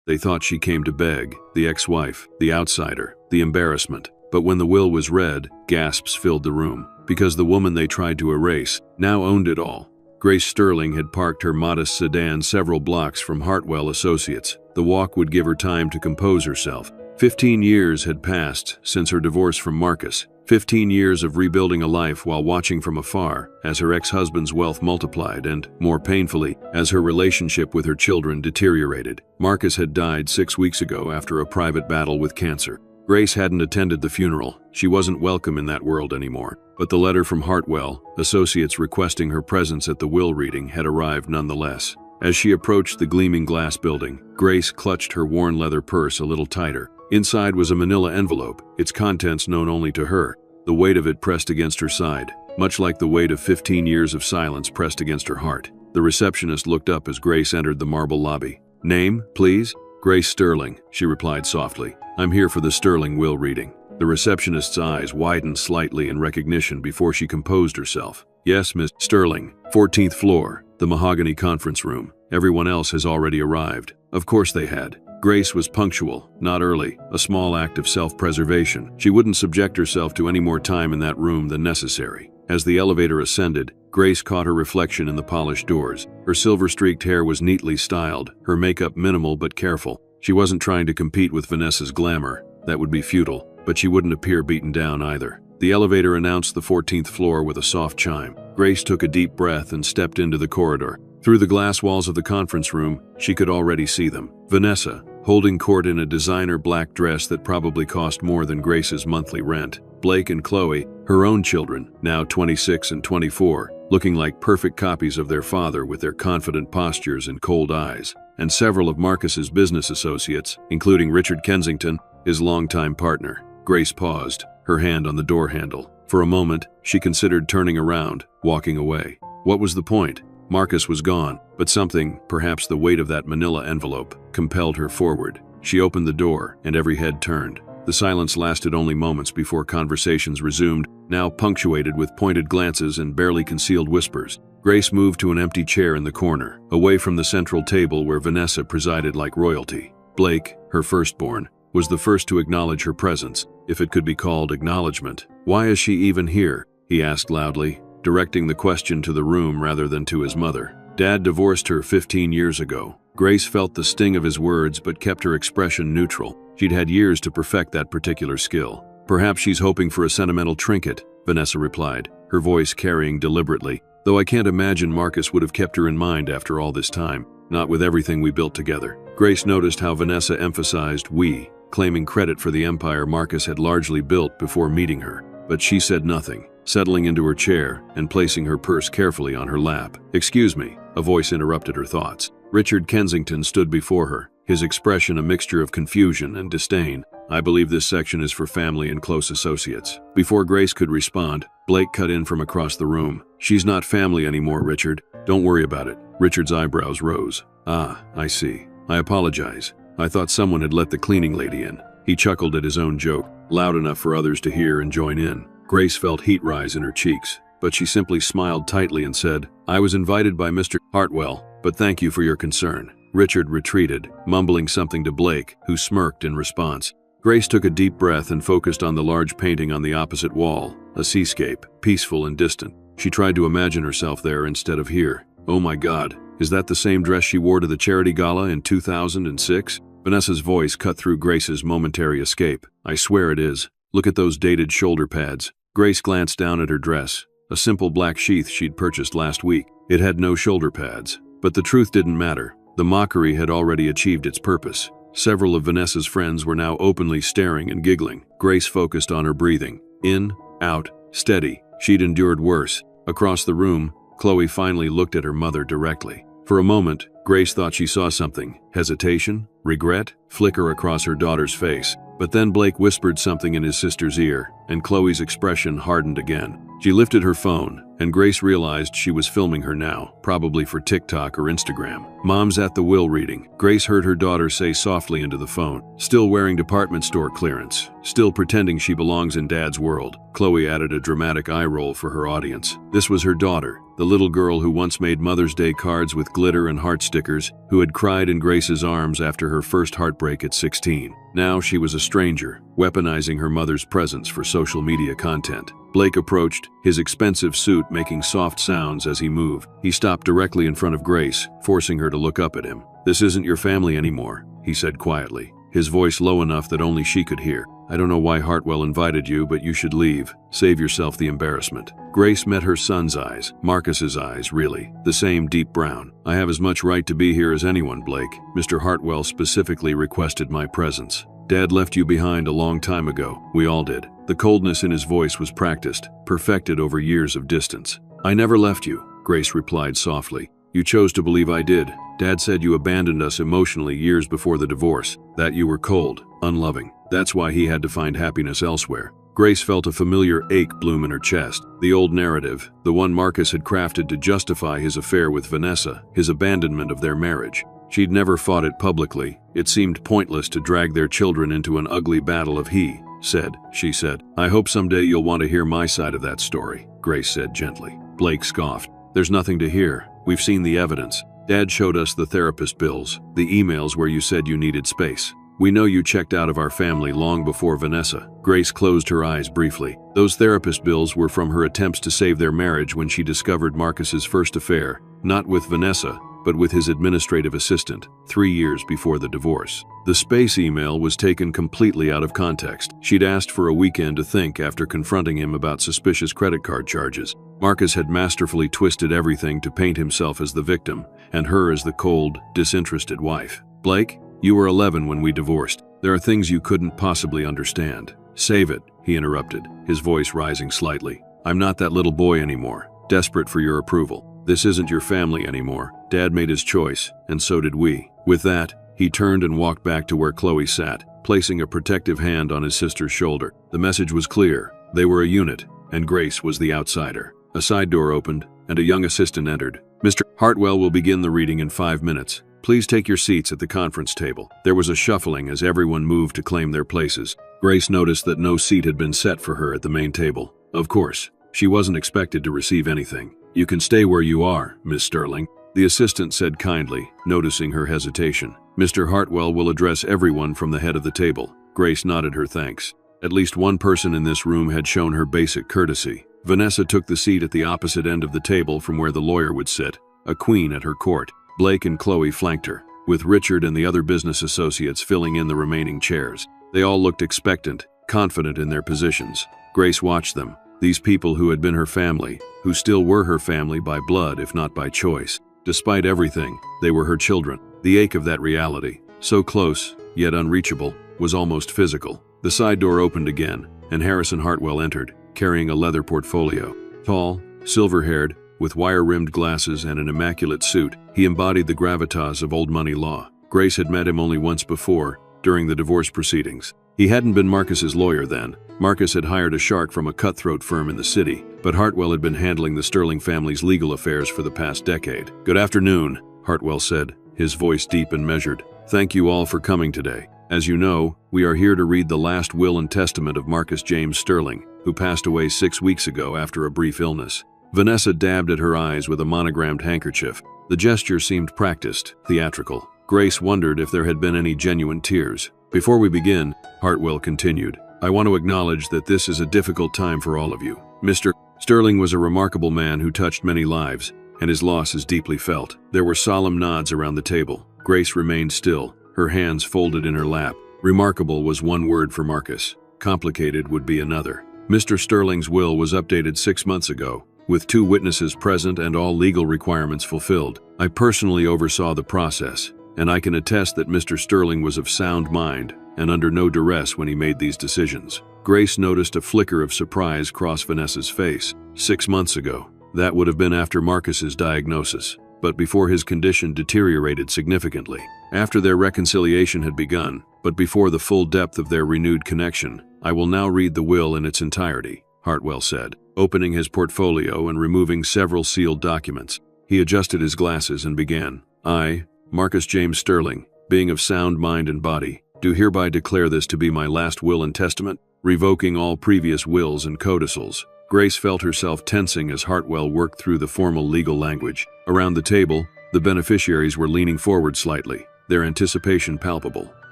They thought she came to beg, the ex-wife, the outsider, the embarrassment. But when the will was read, gasps filled the room, because the woman they tried to erase now owned it all. Grace Sterling had parked her modest sedan several blocks from Hartwell Associates. The walk would give her time to compose herself. 15 years had passed since her divorce from Marcus. 15 years of rebuilding a life while watching from afar as her ex-husband's wealth multiplied and, more painfully, as her relationship with her children deteriorated. Marcus had died 6 weeks ago after a private battle with cancer. Grace hadn't attended the funeral. She wasn't welcome in that world anymore. But the letter from Hartwell Associates requesting her presence at the will reading had arrived nonetheless. As she approached the gleaming glass building, Grace clutched her worn leather purse a little tighter. Inside was a manila envelope, its contents known only to her, the weight of it pressed against her side, much like the weight of 15 years of silence pressed against her heart. The receptionist looked up as Grace entered the marble lobby. "Name, please?" "Grace Sterling," she replied softly. "I'm here for the Sterling will reading." The receptionist's eyes widened slightly in recognition before she composed herself. "Yes, Miss Sterling. 14th floor, the mahogany conference room. Everyone else has already arrived." Of course they had. Grace was punctual, not early, a small act of self-preservation. She wouldn't subject herself to any more time in that room than necessary. As the elevator ascended, Grace caught her reflection in the polished doors. Her silver-streaked hair was neatly styled, her makeup minimal but careful. She wasn't trying to compete with Vanessa's glamour. That would be futile, but she wouldn't appear beaten down either. The elevator announced the 14th floor with a soft chime. Grace took a deep breath and stepped into the corridor. Through the glass walls of the conference room, she could already see them. Vanessa, holding court in a designer black dress that probably cost more than Grace's monthly rent. Blake and Chloe, her own children, now 26 and 24, looking like perfect copies of their father with their confident postures and cold eyes. And several of Marcus's business associates, including Richard Kensington, his longtime partner. Grace paused, her hand on the door handle. For a moment, she considered turning around, walking away. What was the point? Marcus was gone, but something, perhaps the weight of that manila envelope, compelled her forward. She opened the door, and every head turned. The silence lasted only moments before conversations resumed, now punctuated with pointed glances and barely concealed whispers. Grace moved to an empty chair in the corner, away from the central table where Vanessa presided like royalty. Blake, her firstborn, was the first to acknowledge her presence, if it could be called acknowledgement. "Why is she even here?" he asked loudly, directing the question to the room rather than to his mother. "Dad divorced her 15 years ago." Grace felt the sting of his words but kept her expression neutral. She'd had years to perfect that particular skill. "Perhaps she's hoping for a sentimental trinket," Vanessa replied, her voice carrying deliberately. "Though I can't imagine Marcus would have kept her in mind after all this time, not with everything we built together." Grace noticed how Vanessa emphasized "we," claiming credit for the empire Marcus had largely built before meeting her. But she said nothing, settling into her chair and placing her purse carefully on her lap. "Excuse me," a voice interrupted her thoughts. Richard Kensington stood before her, his expression a mixture of confusion and disdain. "I believe this section is for family and close associates." Before Grace could respond, Blake cut in from across the room. "She's not family anymore, Richard. Don't worry about it." Richard's eyebrows rose. "Ah, I see. I apologize. I thought someone had let the cleaning lady in." He chuckled at his own joke, loud enough for others to hear and join in. Grace felt heat rise in her cheeks, but she simply smiled tightly and said, "I was invited by Mr. Hartwell, but thank you for your concern." Richard retreated, mumbling something to Blake, who smirked in response. Grace took a deep breath and focused on the large painting on the opposite wall, a seascape, peaceful and distant. She tried to imagine herself there instead of here. "Oh my God, is that the same dress she wore to the charity gala in 2006? Vanessa's voice cut through Grace's momentary escape. "I swear it is. Look at those dated shoulder pads." Grace glanced down at her dress, a simple black sheath she'd purchased last week. It had no shoulder pads. But the truth didn't matter. The mockery had already achieved its purpose. Several of Vanessa's friends were now openly staring and giggling. Grace focused on her breathing. In, out, steady. She'd endured worse. Across the room, Chloe finally looked at her mother directly. For a moment, Grace thought she saw something. Hesitation, regret, flicker across her daughter's face. But then Blake whispered something in his sister's ear. and Chloe's expression hardened again. She lifted her phone, and Grace realized she was filming her now, probably for TikTok or Instagram. "Mom's at the will reading," Grace heard her daughter say softly into the phone. "Still wearing department store clearance. Still pretending she belongs in Dad's world." Chloe added a dramatic eye roll for her audience. This was her daughter, the little girl who once made Mother's Day cards with glitter and heart stickers, who had cried in Grace's arms after her first heartbreak at 16. Now she was a stranger, weaponizing her mother's presence for social media content. Blake approached, his expensive suit making soft sounds as he moved. He stopped directly in front of Grace, forcing her to look up at him. "This isn't your family anymore," he said quietly, his voice low enough that only she could hear. "I don't know why Hartwell invited you, but you should leave. Save yourself the embarrassment." Grace met her son's eyes, Marcus's eyes, really, the same deep brown. "I have as much right to be here as anyone, Blake. Mr. Hartwell specifically requested my presence. Dad left you behind a long time ago. We all did." The coldness in his voice was practiced, perfected over years of distance. "I never left you," Grace replied softly. "You chose to believe I did. Dad said you abandoned us emotionally years before the divorce, that you were cold, unloving. That's why he had to find happiness elsewhere." Grace felt a familiar ache bloom in her chest. The old narrative, the one Marcus had crafted to justify his affair with Vanessa, his abandonment of their marriage. She'd never fought it publicly. It seemed pointless to drag their children into an ugly battle of she said. "I hope someday you'll want to hear my side of that story," Grace said gently. Blake scoffed. "There's nothing to hear. We've seen the evidence. Dad showed us the therapist bills, the emails where you said you needed space. We know you checked out of our family long before Vanessa." Grace closed her eyes briefly. Those therapist bills were from her attempts to save their marriage when she discovered Marcus's first affair, not with Vanessa, but with his administrative assistant, 3 years before the divorce. The space email was taken completely out of context. She'd asked for a weekend to think after confronting him about suspicious credit card charges. Marcus had masterfully twisted everything to paint himself as the victim, and her as the cold, disinterested wife. "Blake, you were 11 when we divorced. There are things you couldn't possibly understand." "Save it," he interrupted, his voice rising slightly. "I'm not that little boy anymore, desperate for your approval. This isn't your family anymore. Dad made his choice, and so did we." With that, he turned and walked back to where Chloe sat, placing a protective hand on his sister's shoulder. The message was clear. They were a unit, and Grace was the outsider. A side door opened, and a young assistant entered. "Mr. Hartwell will begin the reading in 5 minutes. Please take your seats at the conference table." There was a shuffling as everyone moved to claim their places. Grace noticed that no seat had been set for her at the main table. Of course, she wasn't expected to receive anything. "You can stay where you are, Miss Sterling," the assistant said kindly, noticing her hesitation. "Mr. Hartwell will address everyone from the head of the table." Grace nodded her thanks. At least one person in this room had shown her basic courtesy. Vanessa took the seat at the opposite end of the table from where the lawyer would sit, a queen at her court. Blake and Chloe flanked her, with Richard and the other business associates filling in the remaining chairs. They all looked expectant, confident in their positions. Grace watched them, these people who had been her family, who still were her family by blood if not by choice. Despite everything, they were her children. The ache of that reality, so close, yet unreachable, was almost physical. The side door opened again, and Harrison Hartwell entered, carrying a leather portfolio. Tall, silver-haired, with wire-rimmed glasses and an immaculate suit, he embodied the gravitas of old money law. Grace had met him only once before, during the divorce proceedings. He hadn't been Marcus's lawyer then. Marcus had hired a shark from a cutthroat firm in the city, but Hartwell had been handling the Sterling family's legal affairs for the past decade. "Good afternoon," Hartwell said, his voice deep and measured. "Thank you all for coming today. As you know, we are here to read the last will and testament of Marcus James Sterling, who passed away 6 weeks ago after a brief illness." Vanessa dabbed at her eyes with a monogrammed handkerchief. The gesture seemed practiced, theatrical. Grace wondered if there had been any genuine tears. "Before we begin," Hartwell continued, "I want to acknowledge that this is a difficult time for all of you. Mr. Sterling was a remarkable man who touched many lives, and his loss is deeply felt." There were solemn nods around the table. Grace remained still, her hands folded in her lap. Remarkable was one word for Marcus. Complicated would be another. Mr. Sterling's will was updated 6 months ago, with 2 witnesses present and all legal requirements fulfilled. I personally oversaw the process, and I can attest that Mr. Sterling was of sound mind and under no duress when he made these decisions. Grace noticed a flicker of surprise cross Vanessa's face. 6 months ago. That would have been after Marcus's diagnosis, but before his condition deteriorated significantly. After their reconciliation had begun, but before the full depth of their renewed connection, I will now read the will in its entirety, Hartwell said, opening his portfolio and removing several sealed documents. He adjusted his glasses and began. I, Marcus James Sterling, being of sound mind and body, do hereby declare this to be my last will and testament, revoking all previous wills and codicils. Grace felt herself tensing as Hartwell worked through the formal legal language. Around the table, the beneficiaries were leaning forward slightly, their anticipation palpable.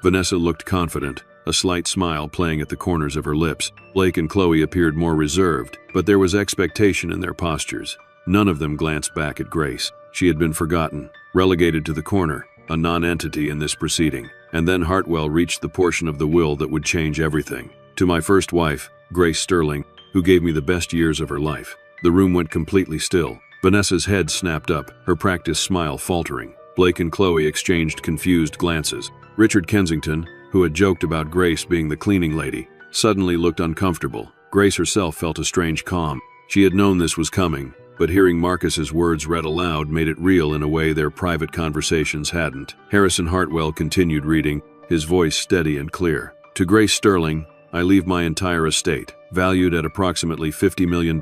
Vanessa looked confident, a slight smile playing at the corners of her lips. Blake and Chloe appeared more reserved, but there was expectation in their postures. None of them glanced back at Grace. She had been forgotten, relegated to the corner, a non-entity in this proceeding. And then Hartwell reached the portion of the will that would change everything. To my first wife, Grace Sterling, who gave me the best years of her life. The room went completely still. Vanessa's head snapped up, her practiced smile faltering. Blake and Chloe exchanged confused glances. Richard Kensington, who had joked about Grace being the cleaning lady, suddenly looked uncomfortable. Grace herself felt a strange calm. She had known this was coming, but hearing Marcus's words read aloud made it real in a way their private conversations hadn't. Harrison Hartwell continued reading, his voice steady and clear. To Grace Sterling, I leave my entire estate, valued at approximately $50 million,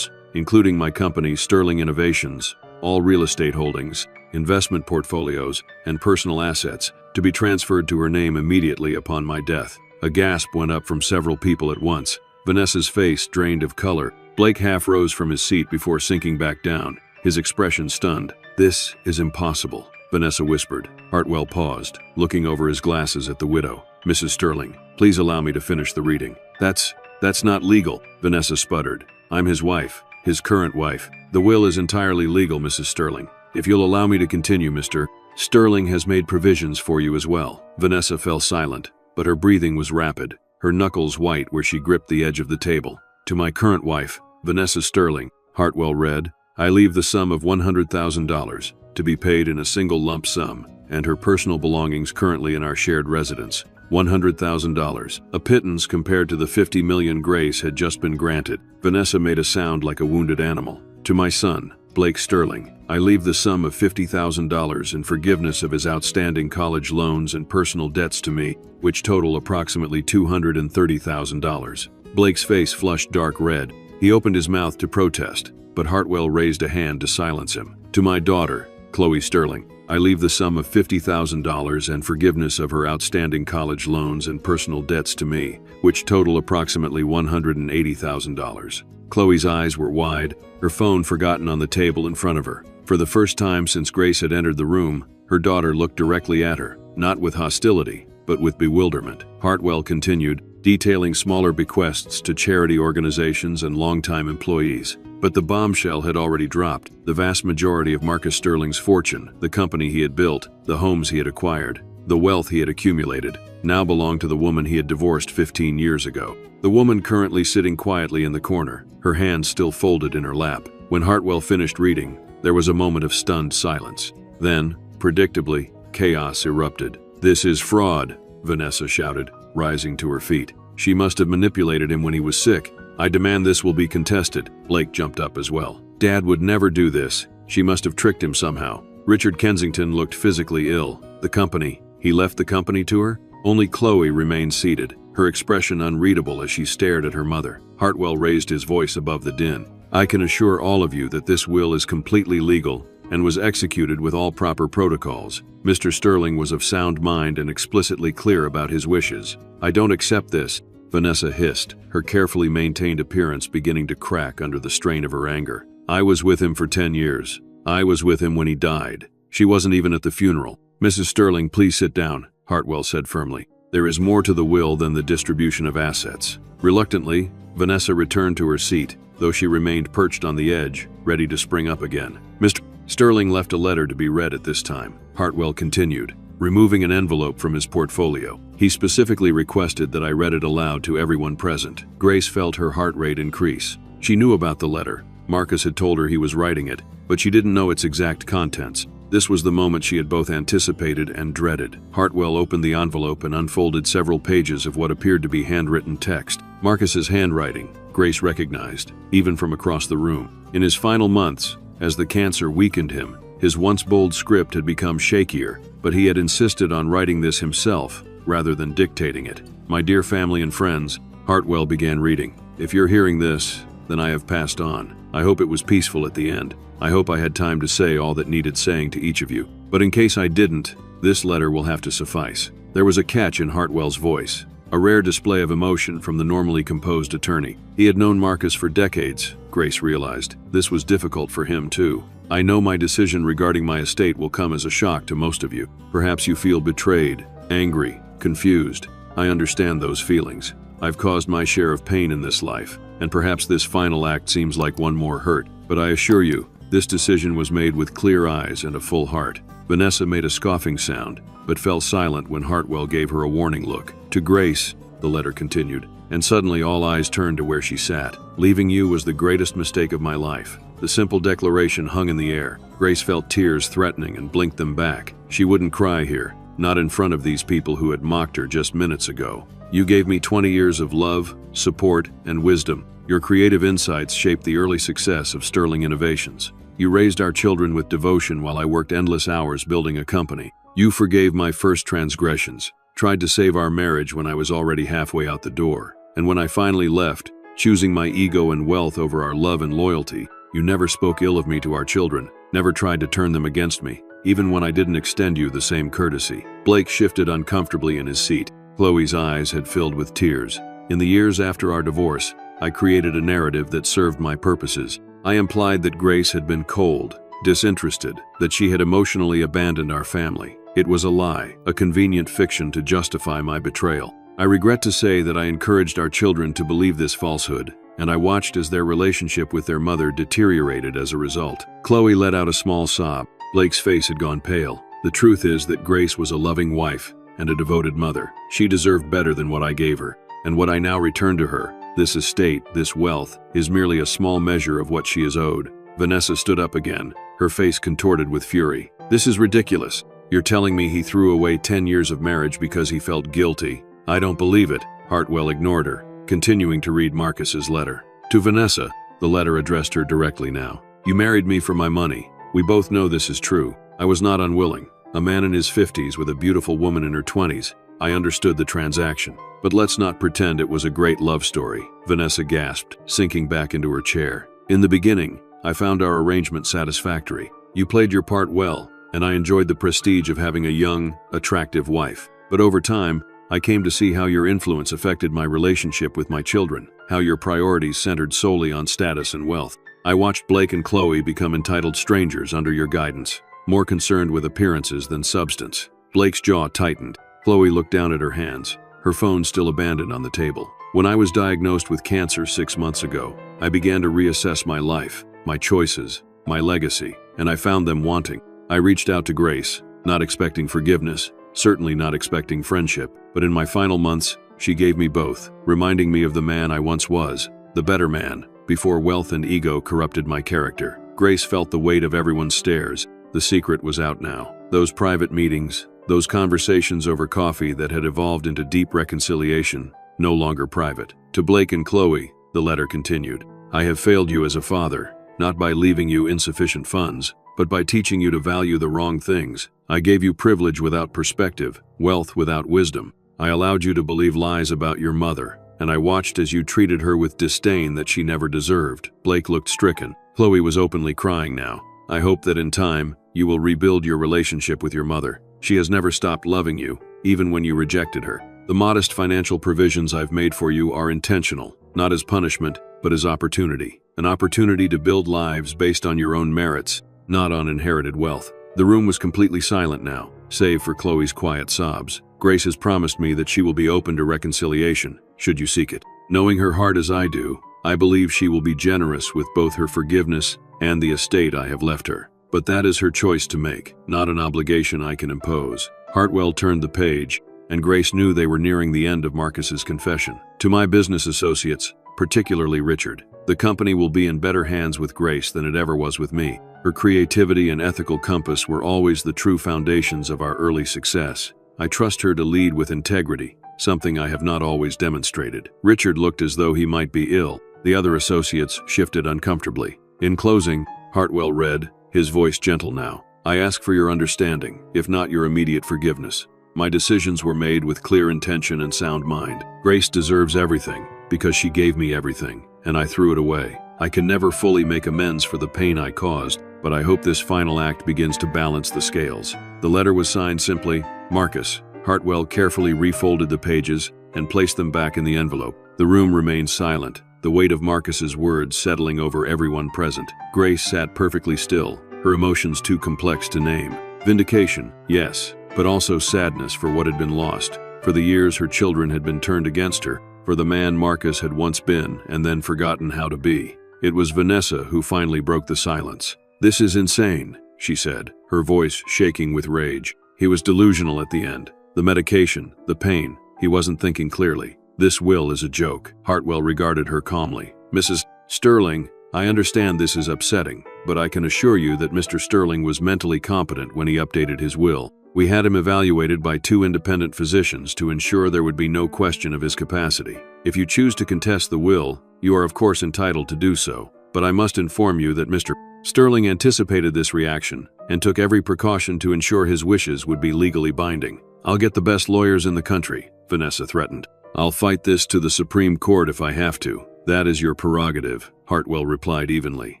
including my company Sterling Innovations, all real estate holdings, investment portfolios, and personal assets, to be transferred to her name immediately upon my death. A gasp went up from several people at once. Vanessa's face drained of color. Blake half rose from his seat before sinking back down, his expression stunned. This is impossible, Vanessa whispered. Hartwell paused, looking over his glasses at the widow. Mrs. Sterling, please allow me to finish the reading. That's not legal, Vanessa sputtered. I'm his wife, his current wife. The will is entirely legal, Mrs. Sterling. If you'll allow me to continue, Mr. Sterling has made provisions for you as well. Vanessa fell silent, but her breathing was rapid, her knuckles white where she gripped the edge of the table. To my current wife, Vanessa Sterling, Hartwell read, I leave the sum of $100,000 to be paid in a single lump sum, and her personal belongings currently in our shared residence. $100,000, a pittance compared to the $50 million Grace had just been granted. Vanessa made a sound like a wounded animal. To my son, Blake Sterling, I leave the sum of $50,000 in forgiveness of his outstanding college loans and personal debts to me, which total approximately $230,000. Blake's face flushed dark red. He opened his mouth to protest, but Hartwell raised a hand to silence him. To my daughter, Chloe Sterling, I leave the sum of $50,000 and forgiveness of her outstanding college loans and personal debts to me, which total approximately $180,000. Chloe's eyes were wide, her phone forgotten on the table in front of her. For the first time since Grace had entered the room, her daughter looked directly at her, not with hostility, but with bewilderment. Hartwell continued, detailing smaller bequests to charity organizations and longtime employees. But the bombshell had already dropped. The vast majority of Marcus Sterling's fortune, the company he had built, the homes he had acquired, the wealth he had accumulated, now belonged to the woman he had divorced 15 years ago. The woman currently sitting quietly in the corner, her hands still folded in her lap. When Hartwell finished reading, there was a moment of stunned silence. Then, predictably, chaos erupted. This is fraud, Vanessa shouted, rising to her feet. She must have manipulated him when he was sick. I demand this will be contested. Blake jumped up as well. Dad would never do this. She must have tricked him somehow. Richard Kensington looked physically ill. The company. He left the company to her? Only Chloe remained seated, her expression unreadable as she stared at her mother. Hartwell raised his voice above the din. I can assure all of you that this will is completely legal and was executed with all proper protocols. Mr. Sterling was of sound mind and explicitly clear about his wishes. I don't accept this, Vanessa hissed, her carefully maintained appearance beginning to crack under the strain of her anger. I was with him for 10 years. I was with him when he died. She wasn't even at the funeral. Mrs. Sterling, please sit down, Hartwell said firmly. There is more to the will than the distribution of assets. Reluctantly, Vanessa returned to her seat, though she remained perched on the edge, ready to spring up again. Mr. Sterling left a letter to be read at this time, Hartwell continued, removing an envelope from his portfolio. He specifically requested that I read it aloud to everyone present. Grace felt her heart rate increase. She knew about the letter. Marcus had told her he was writing it, but she didn't know its exact contents. This was the moment she had both anticipated and dreaded. Hartwell opened the envelope and unfolded several pages of what appeared to be handwritten text. Marcus's handwriting, Grace recognized, even from across the room. In his final months, as the cancer weakened him, his once bold script had become shakier, but he had insisted on writing this himself, rather than dictating it. My dear family and friends, Hartwell began reading. If you're hearing this, then I have passed on. I hope it was peaceful at the end. I hope I had time to say all that needed saying to each of you. But in case I didn't, this letter will have to suffice. There was a catch in Hartwell's voice, a rare display of emotion from the normally composed attorney. He had known Marcus for decades, Grace realized. This was difficult for him too. I know my decision regarding my estate will come as a shock to most of you. Perhaps you feel betrayed, angry, confused. I understand those feelings. I've caused my share of pain in this life, and perhaps this final act seems like one more hurt. But I assure you, this decision was made with clear eyes and a full heart. Vanessa made a scoffing sound, but fell silent when Hartwell gave her a warning look. To Grace, the letter continued, and suddenly all eyes turned to where she sat. Leaving you was the greatest mistake of my life. The simple declaration hung in the air. Grace felt tears threatening and blinked them back. She wouldn't cry here, not in front of these people who had mocked her just minutes ago. You gave me 20 years of love, support, and wisdom. Your creative insights shaped the early success of Sterling Innovations. You raised our children with devotion while I worked endless hours building a company. You forgave my first transgressions, tried to save our marriage when I was already halfway out the door. And when I finally left, choosing my ego and wealth over our love and loyalty, you never spoke ill of me to our children, never tried to turn them against me, even when I didn't extend you the same courtesy. Blake shifted uncomfortably in his seat. Chloe's eyes had filled with tears. In the years after our divorce, I created a narrative that served my purposes. I implied that Grace had been cold, disinterested, that she had emotionally abandoned our family. It was a lie, a convenient fiction to justify my betrayal. I regret to say that I encouraged our children to believe this falsehood, and I watched as their relationship with their mother deteriorated as a result. Chloe let out a small sob. Blake's face had gone pale. The truth is that Grace was a loving wife and a devoted mother. She deserved better than what I gave her, and what I now return to her, this estate, this wealth, is merely a small measure of what she is owed. Vanessa stood up again, her face contorted with fury. This is ridiculous. You're telling me he threw away 10 years of marriage because he felt guilty? I don't believe it. Hartwell ignored her, continuing to read Marcus's letter. To Vanessa, the letter addressed her directly now. You married me for my money. We both know this is true. I was not unwilling. A man in his 50s with a beautiful woman in her 20s. I understood the transaction. But let's not pretend it was a great love story, Vanessa gasped, sinking back into her chair. In the beginning, I found our arrangement satisfactory. You played your part well, and I enjoyed the prestige of having a young, attractive wife. But over time, I came to see how your influence affected my relationship with my children, how your priorities centered solely on status and wealth. I watched Blake and Chloe become entitled strangers under your guidance, more concerned with appearances than substance. Blake's jaw tightened. Chloe looked down at her hands, her phone still abandoned on the table. When I was diagnosed with cancer 6 months ago, I began to reassess my life, my choices, my legacy, and I found them wanting. I reached out to Grace, not expecting forgiveness, certainly not expecting friendship, but in my final months, she gave me both, reminding me of the man I once was, the better man, before wealth and ego corrupted my character. Grace felt the weight of everyone's stares. The secret was out now. Those private meetings, those conversations over coffee that had evolved into deep reconciliation, no longer private. To Blake and Chloe, the letter continued. I have failed you as a father, not by leaving you insufficient funds, but by teaching you to value the wrong things. I gave you privilege without perspective, wealth without wisdom. I allowed you to believe lies about your mother, and I watched as you treated her with disdain that she never deserved. Blake looked stricken. Chloe was openly crying now. I hope that in time, you will rebuild your relationship with your mother. She has never stopped loving you, even when you rejected her. The modest financial provisions I've made for you are intentional, not as punishment, but as opportunity. An opportunity to build lives based on your own merits, not on inherited wealth. The room was completely silent now, save for Chloe's quiet sobs. Grace has promised me that she will be open to reconciliation, should you seek it. Knowing her heart as I do, I believe she will be generous with both her forgiveness and the estate I have left her. But that is her choice to make, not an obligation I can impose. Hartwell turned the page, and Grace knew they were nearing the end of Marcus's confession. To my business associates, particularly Richard, the company will be in better hands with Grace than it ever was with me. Her creativity and ethical compass were always the true foundations of our early success. I trust her to lead with integrity, something I have not always demonstrated. Richard looked as though he might be ill. The other associates shifted uncomfortably. In closing, Hartwell read, his voice gentle now. I ask for your understanding, if not your immediate forgiveness. My decisions were made with clear intention and sound mind. Grace deserves everything, because she gave me everything, and I threw it away. I can never fully make amends for the pain I caused, but I hope this final act begins to balance the scales. The letter was signed simply, Marcus. Hartwell carefully refolded the pages and placed them back in the envelope. The room remained silent, the weight of Marcus's words settling over everyone present. Grace sat perfectly still, her emotions too complex to name. Vindication, yes, but also sadness for what had been lost. For the years her children had been turned against her, for the man Marcus had once been and then forgotten how to be. It was Vanessa who finally broke the silence. "This is insane," she said, her voice shaking with rage. He was delusional at the end. The medication, the pain, he wasn't thinking clearly. "This will is a joke." Hartwell regarded her calmly. "Mrs. Sterling, I understand this is upsetting, but I can assure you that Mr. Sterling was mentally competent when he updated his will. We had him evaluated by 2 independent physicians to ensure there would be no question of his capacity. If you choose to contest the will, you are of course entitled to do so, but I must inform you that Mr. Sterling anticipated this reaction and took every precaution to ensure his wishes would be legally binding. I'll get the best lawyers in the country," Vanessa threatened. "I'll fight this to the Supreme Court if I have to. That is your prerogative," Hartwell replied evenly.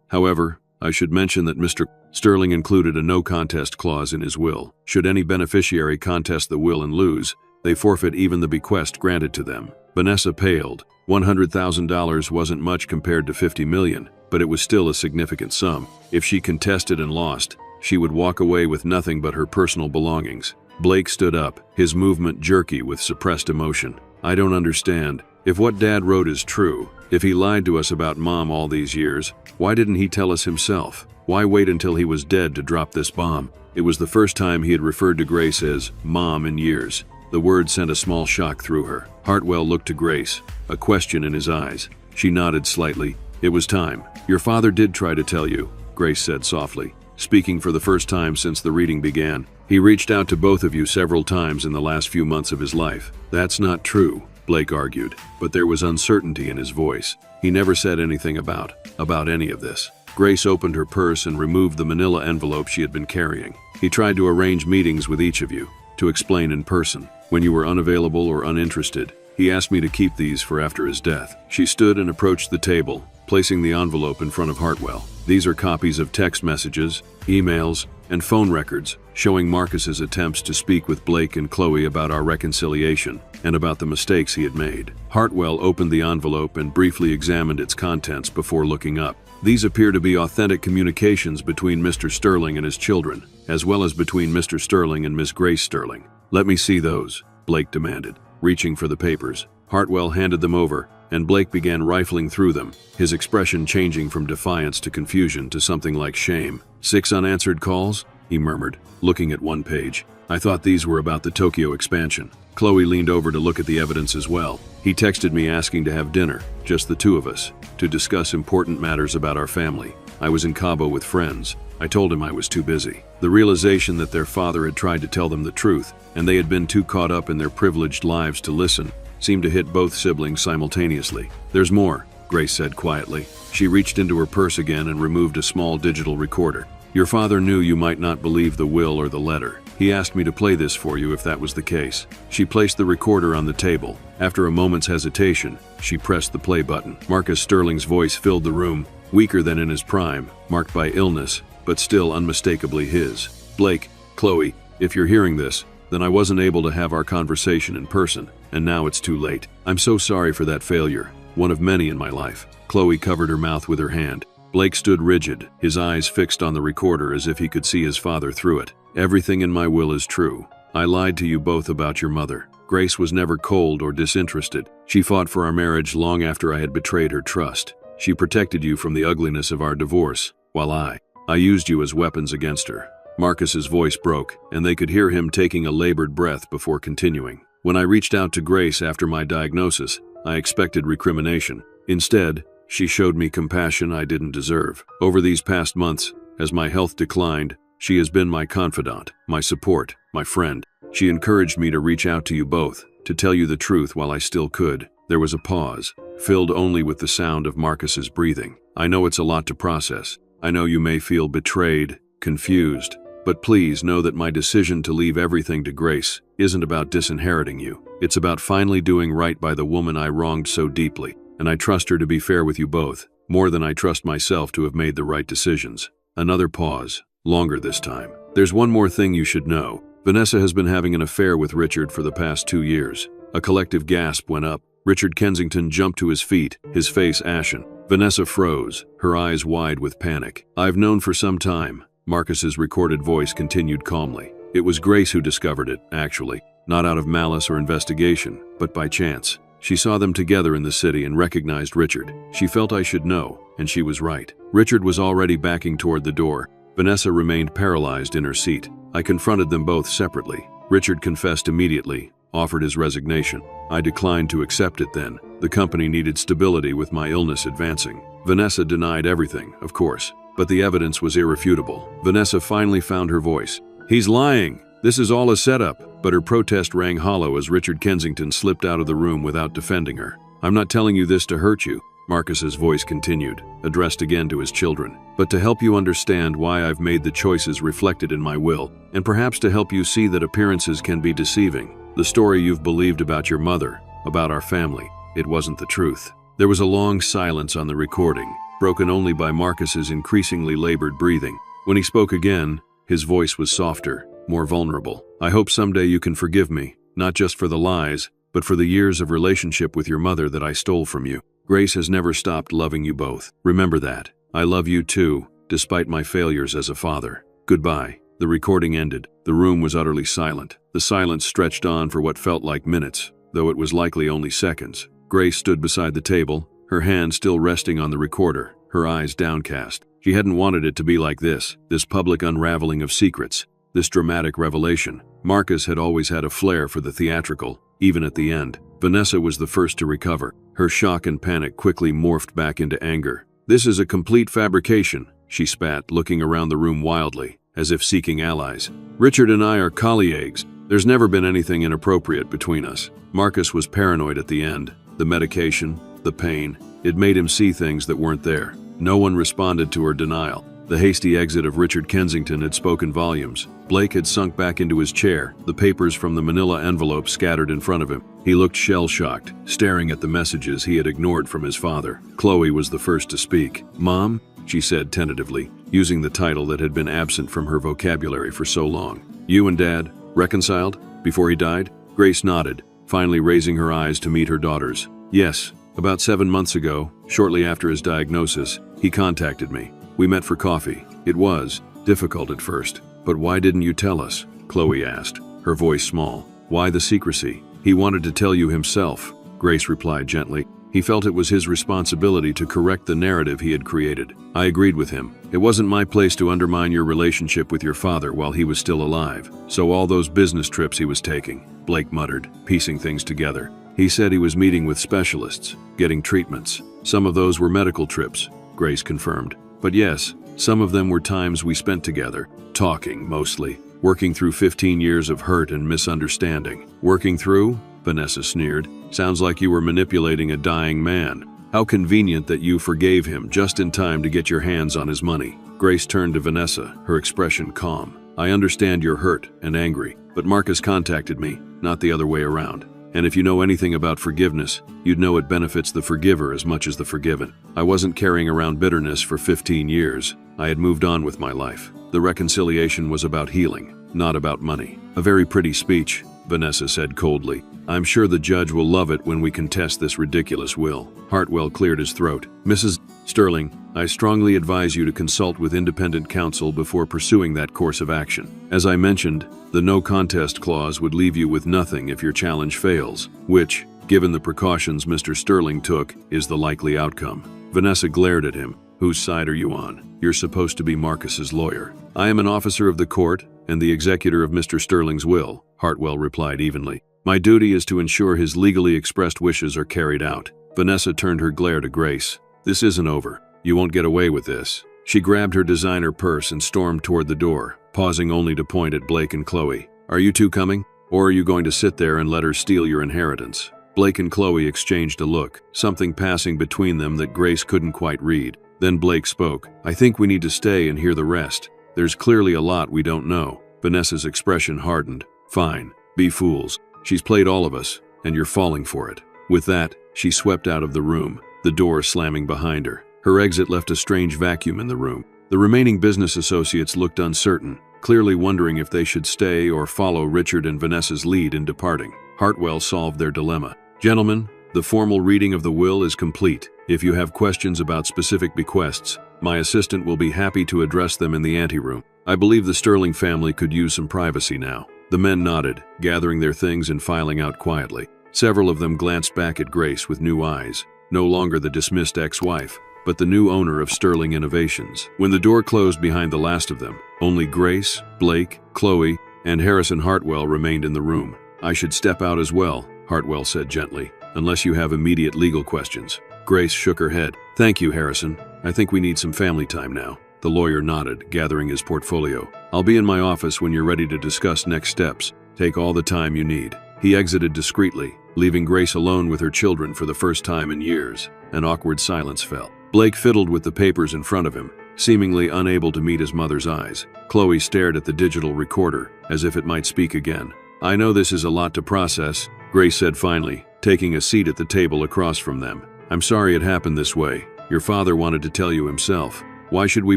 "However, I should mention that Mr. Sterling included a no-contest clause in his will. Should any beneficiary contest the will and lose, they forfeit even the bequest granted to them." Vanessa paled. $100,000 wasn't much compared to $50 million, but it was still a significant sum. If she contested and lost, she would walk away with nothing but her personal belongings. Blake stood up, his movement jerky with suppressed emotion. "I don't understand. If what Dad wrote is true, if he lied to us about Mom all these years, why didn't he tell us himself? Why wait until he was dead to drop this bomb?" It was the first time he had referred to Grace as Mom in years. The word sent a small shock through her. Hartwell looked to Grace, a question in his eyes. She nodded slightly. "It was time. Your father did try to tell you," Grace said softly, speaking for the first time since the reading began. "He reached out to both of you several times in the last few months of his life." "That's not true," Blake argued, but there was uncertainty in his voice. "He never said anything about any of this." Grace opened her purse and removed the manila envelope she had been carrying. "He tried to arrange meetings with each of you, to explain in person. When you were unavailable or uninterested, he asked me to keep these for after his death." She stood and approached the table, placing the envelope in front of Hartwell. "These are copies of text messages, emails, and phone records showing Marcus's attempts to speak with Blake and Chloe about our reconciliation and about the mistakes he had made." Hartwell opened the envelope and briefly examined its contents before looking up. "These appear to be authentic communications between Mr. Sterling and his children, as well as between Mr. Sterling and Miss Grace Sterling." "Let me see those," Blake demanded, reaching for the papers. Hartwell handed them over, and Blake began rifling through them, his expression changing from defiance to confusion to something like shame. "6 unanswered calls?" he murmured, looking at one page. "I thought these were about the Tokyo expansion." Chloe leaned over to look at the evidence as well. "He texted me asking to have dinner, just the 2 of us, to discuss important matters about our family. I was in Cabo with friends. I told him I was too busy." The realization that their father had tried to tell them the truth, and they had been too caught up in their privileged lives to listen, seemed to hit both siblings simultaneously. "There's more," Grace said quietly. She reached into her purse again and removed a small digital recorder. "Your father knew you might not believe the will or the letter. He asked me to play this for you if that was the case." She placed the recorder on the table. After a moment's hesitation, she pressed the play button. Marcus Sterling's voice filled the room, weaker than in his prime, marked by illness, but still unmistakably his. "Blake, Chloe, if you're hearing this, then I wasn't able to have our conversation in person, and now it's too late. I'm so sorry for that failure, one of many in my life." Chloe covered her mouth with her hand. Blake stood rigid, his eyes fixed on the recorder as if he could see his father through it. "Everything in my will is true. I lied to you both about your mother. Grace was never cold or disinterested. She fought for our marriage long after I had betrayed her trust. She protected you from the ugliness of our divorce, while I used you as weapons against her." Marcus's voice broke, and they could hear him taking a labored breath before continuing. "When I reached out to Grace after my diagnosis, I expected recrimination. Instead, she showed me compassion I didn't deserve. Over these past months, as my health declined, she has been my confidant, my support, my friend. She encouraged me to reach out to you both, to tell you the truth while I still could." There was a pause, filled only with the sound of Marcus's breathing. "I know it's a lot to process. I know you may feel betrayed, confused, But please know that my decision to leave everything to Grace isn't about disinheriting you. It's about finally doing right by the woman I wronged so deeply, and I trust her to be fair with you both, more than I trust myself to have made the right decisions." Another pause, longer this time. "There's one more thing you should know. Vanessa has been having an affair with Richard for the past 2 years." A collective gasp went up. Richard Kensington jumped to his feet, his face ashen. Vanessa froze, her eyes wide with panic. "I've known for some time," Marcus's recorded voice continued calmly. "It was Grace who discovered it, actually, not out of malice or investigation, but by chance. She saw them together in the city and recognized Richard. She felt I should know, and she was right." Richard was already backing toward the door. Vanessa remained paralyzed in her seat. "I confronted them both separately." Richard confessed immediately, offered his resignation. "I declined to accept it then. The company needed stability with my illness advancing." Vanessa denied everything, of course, but the evidence was irrefutable. Vanessa finally found her voice. "He's lying! This is all a setup." But her protest rang hollow as Richard Kensington slipped out of the room without defending her. "I'm not telling you this to hurt you," Marcus's voice continued, addressed again to his children, "but to help you understand why I've made the choices reflected in my will, and perhaps to help you see that appearances can be deceiving. The story you've believed about your mother, about our family, it wasn't the truth." There was a long silence on the recording, broken only by Marcus's increasingly labored breathing. When he spoke again, his voice was softer, more vulnerable. "I hope someday you can forgive me, not just for the lies, but for the years of relationship with your mother that I stole from you. Grace has never stopped loving you both. Remember that. I love you too, despite my failures as a father. Goodbye." The recording ended. The room was utterly silent. The silence stretched on for what felt like minutes, though it was likely only seconds. Grace stood beside the table, her hand still resting on the recorder, her eyes downcast. She hadn't wanted it to be like this public unraveling of secrets, this dramatic revelation. Marcus had always had a flair for the theatrical, even at the end. Vanessa was the first to recover. Her shock and panic quickly morphed back into anger. "This is a complete fabrication," she spat, looking around the room wildly, as if seeking allies. "Richard and I are colleagues. There's never been anything inappropriate between us." Marcus was paranoid at the end. The medication, the pain, it made him see things that weren't there. No one responded to her denial. The hasty exit of Richard Kensington had spoken volumes. Blake had sunk back into his chair, the papers from the manila envelope scattered in front of him. He looked shell-shocked, staring at the messages he had ignored from his father. Chloe was the first to speak. "Mom?" she said tentatively, using the title that had been absent from her vocabulary for so long. "You and Dad reconciled before he died?" Grace nodded, finally raising her eyes to meet her daughter's. "Yes, about 7 months ago, shortly after his diagnosis, he contacted me. We met for coffee. It was difficult at first. But why didn't you tell us?" Chloe asked, her voice small. "Why the secrecy?" "He wanted to tell you himself," Grace replied gently. "He felt it was his responsibility to correct the narrative he had created. I agreed with him. It wasn't my place to undermine your relationship with your father while he was still alive. So all those business trips he was taking," Blake muttered, piecing things together. "He said he was meeting with specialists, getting treatments. Some of those were medical trips," Grace confirmed. "But yes, some of them were times we spent together, talking mostly, working through 15 years of hurt and misunderstanding." "Working through?" Vanessa sneered. "Sounds like you were manipulating a dying man. How convenient that you forgave him just in time to get your hands on his money." Grace turned to Vanessa, her expression calm. "I understand you're hurt and angry, but Marcus contacted me, not the other way around. And if you know anything about forgiveness, you'd know it benefits the forgiver as much as the forgiven. I wasn't carrying around bitterness for 15 years. I had moved on with my life. The reconciliation was about healing, not about money." "A very pretty speech," Vanessa said coldly. "I'm sure the judge will love it when we contest this ridiculous will." Hartwell cleared his throat. "Mrs. Sterling, I strongly advise you to consult with independent counsel before pursuing that course of action. As I mentioned, the no contest clause would leave you with nothing if your challenge fails, which, given the precautions Mr. Sterling took, is the likely outcome." Vanessa glared at him. "Whose side are you on? You're supposed to be Marcus's lawyer." "I am an officer of the court and the executor of Mr. Sterling's will," Hartwell replied evenly. "My duty is to ensure his legally expressed wishes are carried out." Vanessa turned her glare to Grace. "This isn't over. You won't get away with this." She grabbed her designer purse and stormed toward the door, pausing only to point at Blake and Chloe. "Are you two coming? Or are you going to sit there and let her steal your inheritance?" Blake and Chloe exchanged a look, something passing between them that Grace couldn't quite read. Then Blake spoke. "I think we need to stay and hear the rest. There's clearly a lot we don't know. Vanessa's expression hardened. Fine, be fools. She's played all of us, and you're falling for it. With that, she swept out of the room, the door slamming behind her. Her exit left a strange vacuum in the room. The remaining business associates looked uncertain, clearly wondering if they should stay or follow Richard and Vanessa's lead in departing. Hartwell solved their dilemma. Gentlemen, the formal reading of the will is complete. If you have questions about specific bequests, my assistant will be happy to address them in the anteroom. I believe the Sterling family could use some privacy now. The men nodded, gathering their things and filing out quietly. Several of them glanced back at Grace with new eyes, no longer the dismissed ex-wife, but the new owner of Sterling Innovations. When the door closed behind the last of them, only Grace, Blake, Chloe, and Harrison Hartwell remained in the room. I should step out as well, Hartwell said gently, unless you have immediate legal questions. Grace shook her head. Thank you, Harrison. I think we need some family time now. The lawyer nodded, gathering his portfolio. I'll be in my office when you're ready to discuss next steps. Take all the time you need. He exited discreetly, leaving Grace alone with her children for the first time in years. An awkward silence fell. Blake fiddled with the papers in front of him, seemingly unable to meet his mother's eyes. Chloe stared at the digital recorder, as if it might speak again. I know this is a lot to process, Grace said finally, taking a seat at the table across from them. I'm sorry it happened this way. Your father wanted to tell you himself. Why should we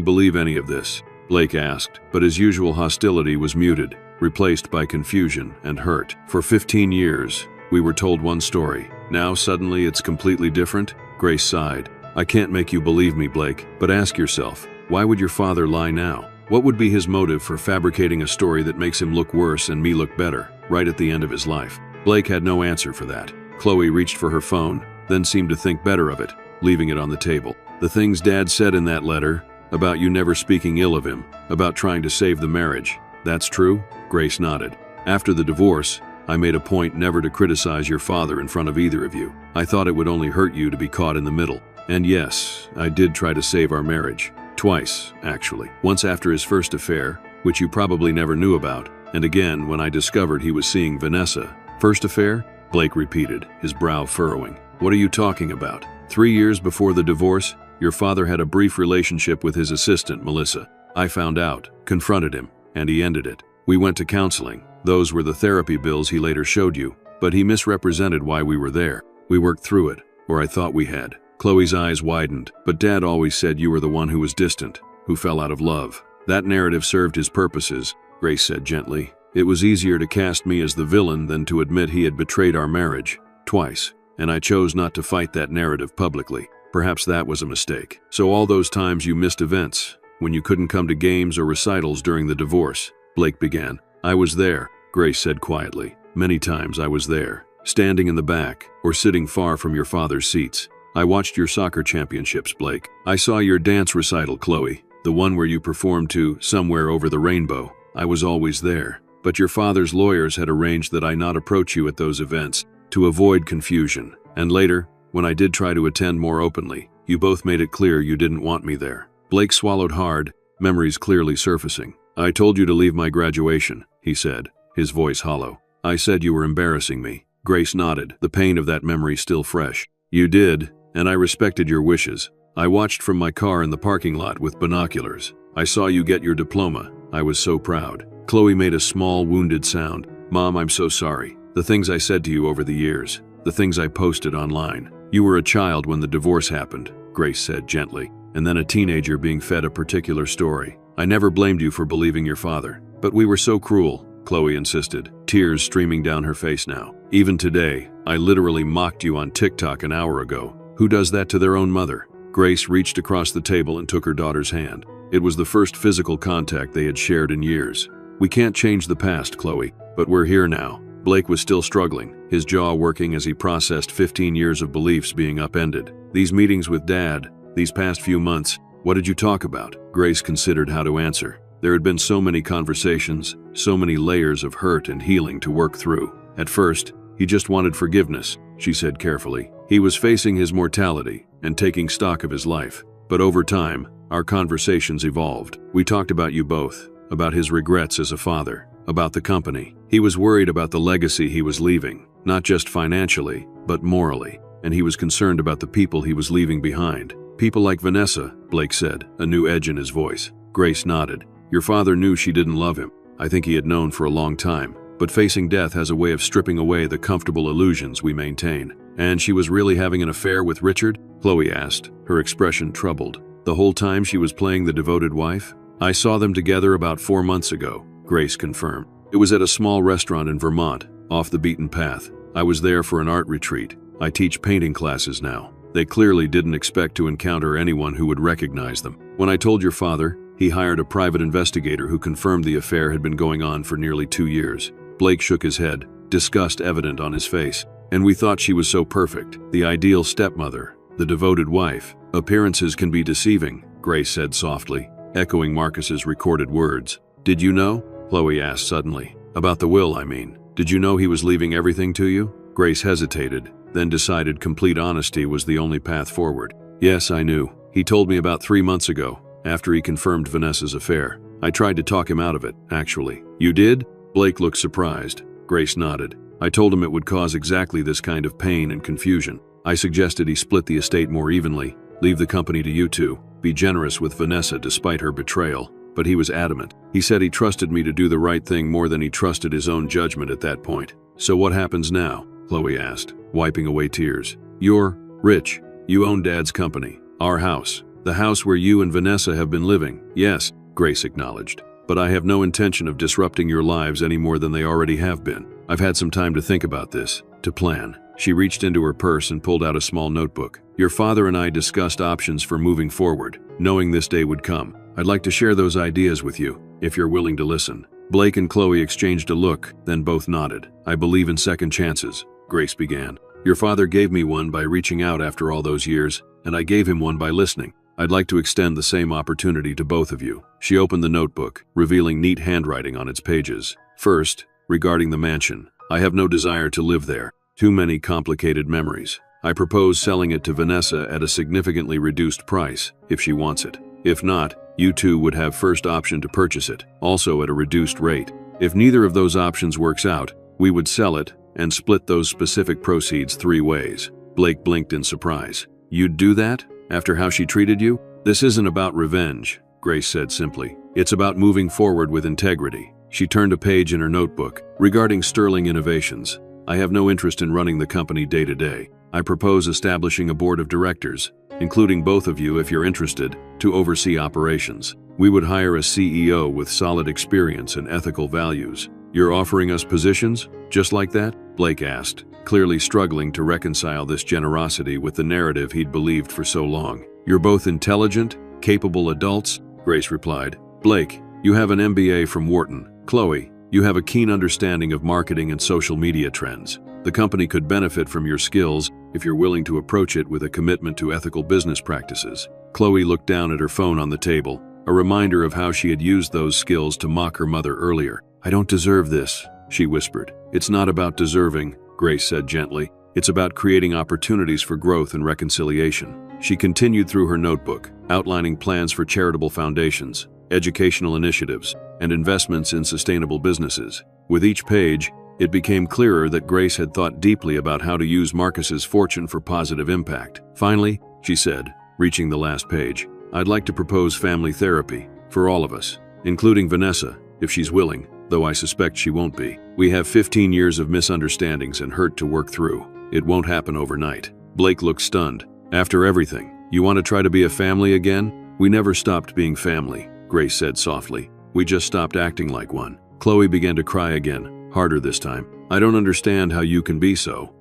believe any of this? Blake asked, but his usual hostility was muted, replaced by confusion and hurt. For 15 years, we were told one story. Now suddenly it's completely different? Grace sighed. I can't make you believe me, Blake, but ask yourself, why would your father lie now? What would be his motive for fabricating a story that makes him look worse and me look better, right at the end of his life? Blake had no answer for that. Chloe reached for her phone, then seemed to think better of it, leaving it on the table. The things Dad said in that letter, about you never speaking ill of him, about trying to save the marriage, that's true? Grace nodded. After the divorce, I made a point never to criticize your father in front of either of you. I thought it would only hurt you to be caught in the middle. And yes, I did try to save our marriage. Twice, actually. Once after his first affair, which you probably never knew about, and again when I discovered he was seeing Vanessa. First affair? Blake repeated, his brow furrowing. What are you talking about? 3 years before the divorce, your father had a brief relationship with his assistant, Melissa. I found out, confronted him, and he ended it. We went to counseling. Those were the therapy bills he later showed you, but he misrepresented why we were there. We worked through it, or I thought we had. Chloe's eyes widened, but Dad always said you were the one who was distant, who fell out of love. That narrative served his purposes, Grace said gently. It was easier to cast me as the villain than to admit he had betrayed our marriage, twice, and I chose not to fight that narrative publicly. Perhaps that was a mistake. So all those times you missed events, when you couldn't come to games or recitals during the divorce, Blake began. I was there, Grace said quietly. Many times I was there, standing in the back, or sitting far from your father's seats. I watched your soccer championships, Blake. I saw your dance recital, Chloe, the one where you performed to Somewhere Over the Rainbow. I was always there. But your father's lawyers had arranged that I not approach you at those events to avoid confusion. And later, when I did try to attend more openly, you both made it clear you didn't want me there. Blake swallowed hard, memories clearly surfacing. I told you to leave my graduation, he said, his voice hollow. I said you were embarrassing me. Grace nodded, the pain of that memory still fresh. You did, and I respected your wishes. I watched from my car in the parking lot with binoculars. I saw you get your diploma. I was so proud. Chloe made a small, wounded sound. Mom, I'm so sorry. The things I said to you over the years, the things I posted online. You were a child when the divorce happened, Grace said gently, and then a teenager being fed a particular story. I never blamed you for believing your father. But we were so cruel, Chloe insisted, tears streaming down her face now. Even today, I literally mocked you on TikTok an hour ago. Who does that to their own mother? Grace reached across the table and took her daughter's hand. It was the first physical contact they had shared in years. We can't change the past, Chloe, but we're here now. Blake was still struggling, his jaw working as he processed 15 years of beliefs being upended. These meetings with Dad, these past few months, what did you talk about? Grace considered how to answer. There had been so many conversations, so many layers of hurt and healing to work through. At first, he just wanted forgiveness, she said carefully. He was facing his mortality and taking stock of his life. But over time, our conversations evolved. We talked about you both, about his regrets as a father, about the company. He was worried about the legacy he was leaving, not just financially, but morally. And he was concerned about the people he was leaving behind. People like Vanessa, Blake said, a new edge in his voice. Grace nodded. Your father knew she didn't love him. I think he had known for a long time. But facing death has a way of stripping away the comfortable illusions we maintain. And she was really having an affair with Richard? Chloe asked, her expression troubled. The whole time she was playing the devoted wife? I saw them together about 4 months ago, Grace confirmed. It was at a small restaurant in Vermont, off the beaten path. I was there for an art retreat. I teach painting classes now. They clearly didn't expect to encounter anyone who would recognize them. When I told your father, he hired a private investigator who confirmed the affair had been going on for nearly 2 years. Blake shook his head, disgust evident on his face. And we thought she was so perfect, the ideal stepmother, the devoted wife. Appearances can be deceiving, Grace said softly, echoing Marcus's recorded words. Did you know? Chloe asked suddenly. About the will, I mean. Did you know he was leaving everything to you? Grace hesitated, then decided complete honesty was the only path forward. Yes, I knew. He told me about 3 months ago, after he confirmed Vanessa's affair. I tried to talk him out of it, actually. You did? Blake looked surprised. Grace nodded. I told him it would cause exactly this kind of pain and confusion. I suggested he split the estate more evenly, leave the company to you two, be generous with Vanessa despite her betrayal. But he was adamant. He said he trusted me to do the right thing more than he trusted his own judgment at that point. So what happens now? Chloe asked, wiping away tears. You're rich. You own Dad's company, our house, the house where you and Vanessa have been living. Yes, Grace acknowledged. But I have no intention of disrupting your lives any more than they already have been. I've had some time to think about this, to plan. She reached into her purse and pulled out a small notebook. Your father and I discussed options for moving forward, knowing this day would come. I'd like to share those ideas with you, if you're willing to listen. Blake and Chloe exchanged a look, then both nodded. I believe in second chances, Grace began. Your father gave me one by reaching out after all those years, and I gave him one by listening. I'd like to extend the same opportunity to both of you. She opened the notebook, revealing neat handwriting on its pages. First, regarding the mansion. I have no desire to live there. Too many complicated memories. I propose selling it to Vanessa at a significantly reduced price, if she wants it. If not, you two would have first option to purchase it, also at a reduced rate. If neither of those options works out, we would sell it and split those specific proceeds 3 ways. Blake blinked in surprise. You'd do that? After how she treated you? This isn't about revenge, Grace said simply. It's about moving forward with integrity. She turned a page in her notebook. Regarding Sterling Innovations, I have no interest in running the company day to day. I propose establishing a board of directors, including both of you if you're interested, to oversee operations. We would hire a CEO with solid experience and ethical values. You're offering us positions, just like that? Blake asked, clearly struggling to reconcile this generosity with the narrative he'd believed for so long. You're both intelligent, capable adults, Grace replied. Blake, you have an MBA from Wharton. Chloe, you have a keen understanding of marketing and social media trends. The company could benefit from your skills if you're willing to approach it with a commitment to ethical business practices. Chloe looked down at her phone on the table, a reminder of how she had used those skills to mock her mother earlier. I don't deserve this, she whispered. It's not about deserving, Grace said gently. It's about creating opportunities for growth and reconciliation. She continued through her notebook, outlining plans for charitable foundations, educational initiatives, and investments in sustainable businesses. With each page, it became clearer that Grace had thought deeply about how to use Marcus's fortune for positive impact. Finally, she said, reaching the last page, I'd like to propose family therapy for all of us, including Vanessa, if she's willing, though I suspect she won't be. We have 15 years of misunderstandings and hurt to work through. It won't happen overnight. Blake looked stunned. After everything, you want to try to be a family again? We never stopped being family, Grace said softly. We just stopped acting like one. Chloe began to cry again, harder this time. I don't understand how you can be so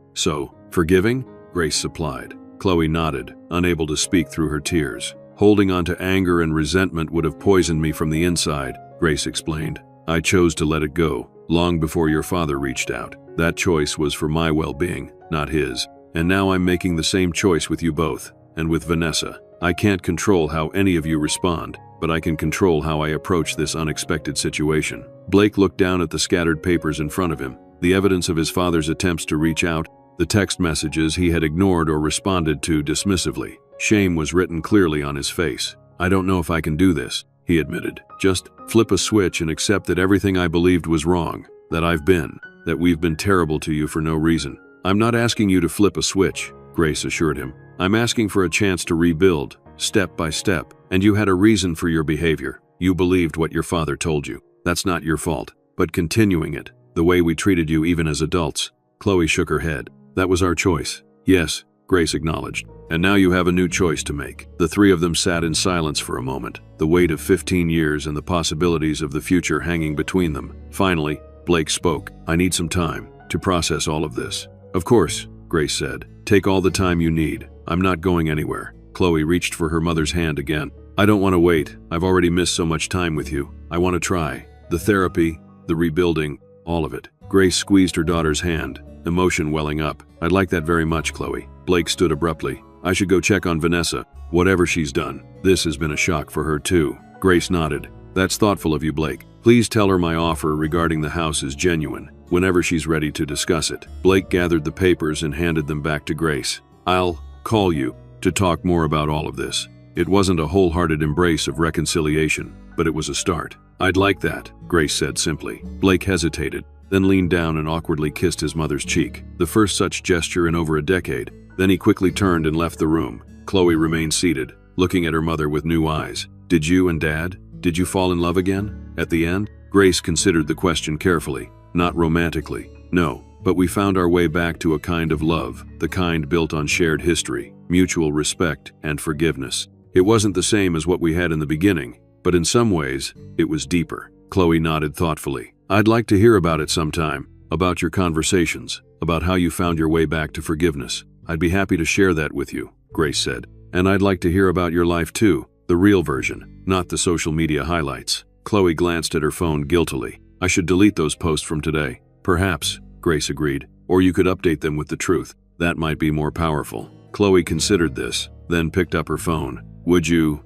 forgiving? Grace supplied. Chloe nodded, unable to speak through her tears. Holding on to anger and resentment would have poisoned me from the inside, Grace explained. I chose to let it go, long before your father reached out. That choice was for my well-being, not his. And now I'm making the same choice with you both, and with Vanessa. I can't control how any of you respond, but I can control how I approach this unexpected situation. Blake looked down at the scattered papers in front of him, the evidence of his father's attempts to reach out, the text messages he had ignored or responded to dismissively. Shame was written clearly on his face. I don't know if I can do this, he admitted. Just flip a switch and accept that everything I believed was wrong, that we've been terrible to you for no reason. I'm not asking you to flip a switch, Grace assured him. I'm asking for a chance to rebuild, step by step, and you had a reason for your behavior. You believed what your father told you. That's not your fault. But continuing it, the way we treated you even as adults. Chloe shook her head. That was our choice. Yes, Grace acknowledged. And now you have a new choice to make. The three of them sat in silence for a moment, the weight of 15 years and the possibilities of the future hanging between them. Finally, Blake spoke. I need some time to process all of this. Of course, Grace said. Take all the time you need. I'm not going anywhere. Chloe reached for her mother's hand again. I don't want to wait. I've already missed so much time with you. I want to try. The therapy, the rebuilding, all of it. Grace squeezed her daughter's hand, emotion welling up. I'd like that very much, Chloe. Blake stood abruptly. I should go check on Vanessa, whatever she's done. This has been a shock for her too. Grace nodded. That's thoughtful of you, Blake. Please tell her my offer regarding the house is genuine, whenever she's ready to discuss it. Blake gathered the papers and handed them back to Grace. I'll call you to talk more about all of this. It wasn't a wholehearted embrace of reconciliation, but it was a start. I'd like that, Grace said simply. Blake hesitated, then leaned down and awkwardly kissed his mother's cheek, the first such gesture in over a decade. Then he quickly turned and left the room. Chloe remained seated, looking at her mother with new eyes. Did you and Dad? Did you fall in love again? At the end? Grace considered the question carefully. Not romantically, no, but we found our way back to a kind of love, the kind built on shared history, mutual respect, and forgiveness. It wasn't the same as what we had in the beginning, but in some ways, it was deeper. Chloe nodded thoughtfully. I'd like to hear about it sometime, about your conversations, about how you found your way back to forgiveness. I'd be happy to share that with you, Grace said. And I'd like to hear about your life too, the real version, not the social media highlights. Chloe glanced at her phone guiltily. I should delete those posts from today. Perhaps, Grace agreed. Or you could update them with the truth. That might be more powerful. Chloe considered this, then picked up her phone. Would you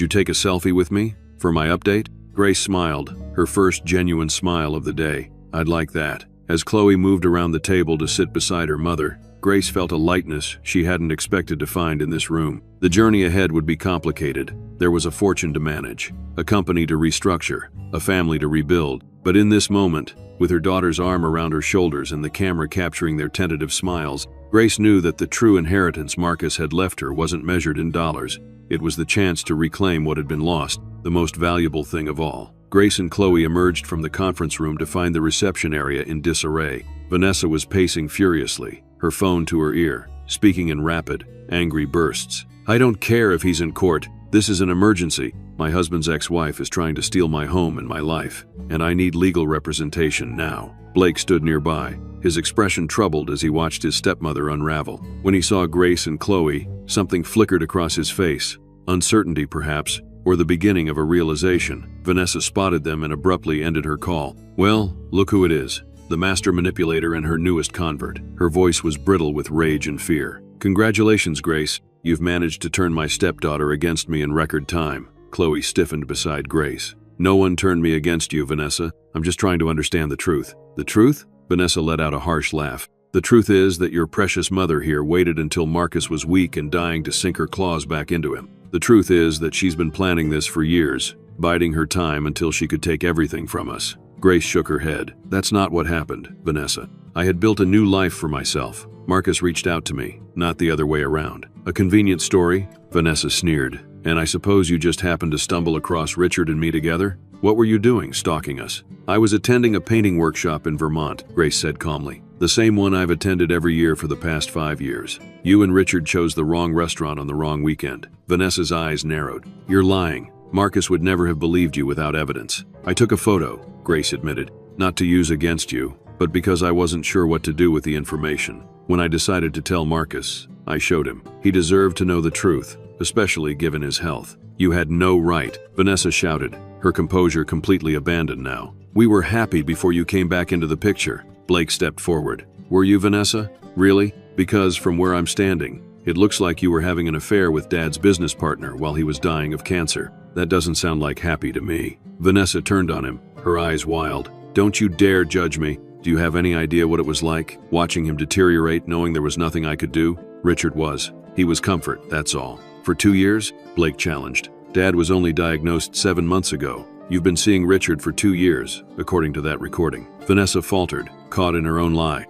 take a selfie with me for my update? Grace smiled, her first genuine smile of the day. I'd like that. As Chloe moved around the table to sit beside her mother, Grace felt a lightness she hadn't expected to find in this room. The journey ahead would be complicated. There was a fortune to manage, a company to restructure, a family to rebuild. But in this moment, with her daughter's arm around her shoulders and the camera capturing their tentative smiles, Grace knew that the true inheritance Marcus had left her wasn't measured in dollars. It was the chance to reclaim what had been lost, the most valuable thing of all. Grace and Chloe emerged from the conference room to find the reception area in disarray. Vanessa was pacing furiously, her phone to her ear, speaking in rapid, angry bursts. I don't care if he's in court. This is an emergency. My husband's ex-wife is trying to steal my home and my life, and I need legal representation now. Blake stood nearby, his expression troubled as he watched his stepmother unravel. When he saw Grace and Chloe, something flickered across his face. Uncertainty, perhaps, or the beginning of a realization. Vanessa spotted them and abruptly ended her call. Well, look who it is. The master manipulator and her newest convert. Her voice was brittle with rage and fear. Congratulations, Grace. You've managed to turn my stepdaughter against me in record time. Chloe stiffened beside Grace. No one turned me against you, Vanessa. I'm just trying to understand the truth. The truth? Vanessa let out a harsh laugh. The truth is that your precious mother here waited until Marcus was weak and dying to sink her claws back into him. The truth is that she's been planning this for years, biding her time until she could take everything from us. Grace shook her head. That's not what happened, Vanessa. I had built a new life for myself. Marcus reached out to me, not the other way around. A convenient story? Vanessa sneered. And I suppose you just happened to stumble across Richard and me together? What were you doing, stalking us? I was attending a painting workshop in Vermont, Grace said calmly. The same one I've attended every year for the past 5 years. You and Richard chose the wrong restaurant on the wrong weekend. Vanessa's eyes narrowed. You're lying. Marcus would never have believed you without evidence. I took a photo, Grace admitted, not to use against you, but because I wasn't sure what to do with the information. When I decided to tell Marcus, I showed him. He deserved to know the truth, especially given his health. You had no right, Vanessa shouted, her composure completely abandoned now. We were happy before you came back into the picture. Blake stepped forward. Were you, Vanessa? Really? Because from where I'm standing, it looks like you were having an affair with Dad's business partner while he was dying of cancer. That doesn't sound like happy to me. Vanessa turned on him, her eyes wild. Don't you dare judge me. Do you have any idea what it was like, watching him deteriorate, knowing there was nothing I could do? Richard was. He was comfort, that's all. For 2 years? Blake challenged. Dad was only diagnosed 7 months ago. You've been seeing Richard for 2 years, according to that recording. Vanessa faltered, caught in her own lie.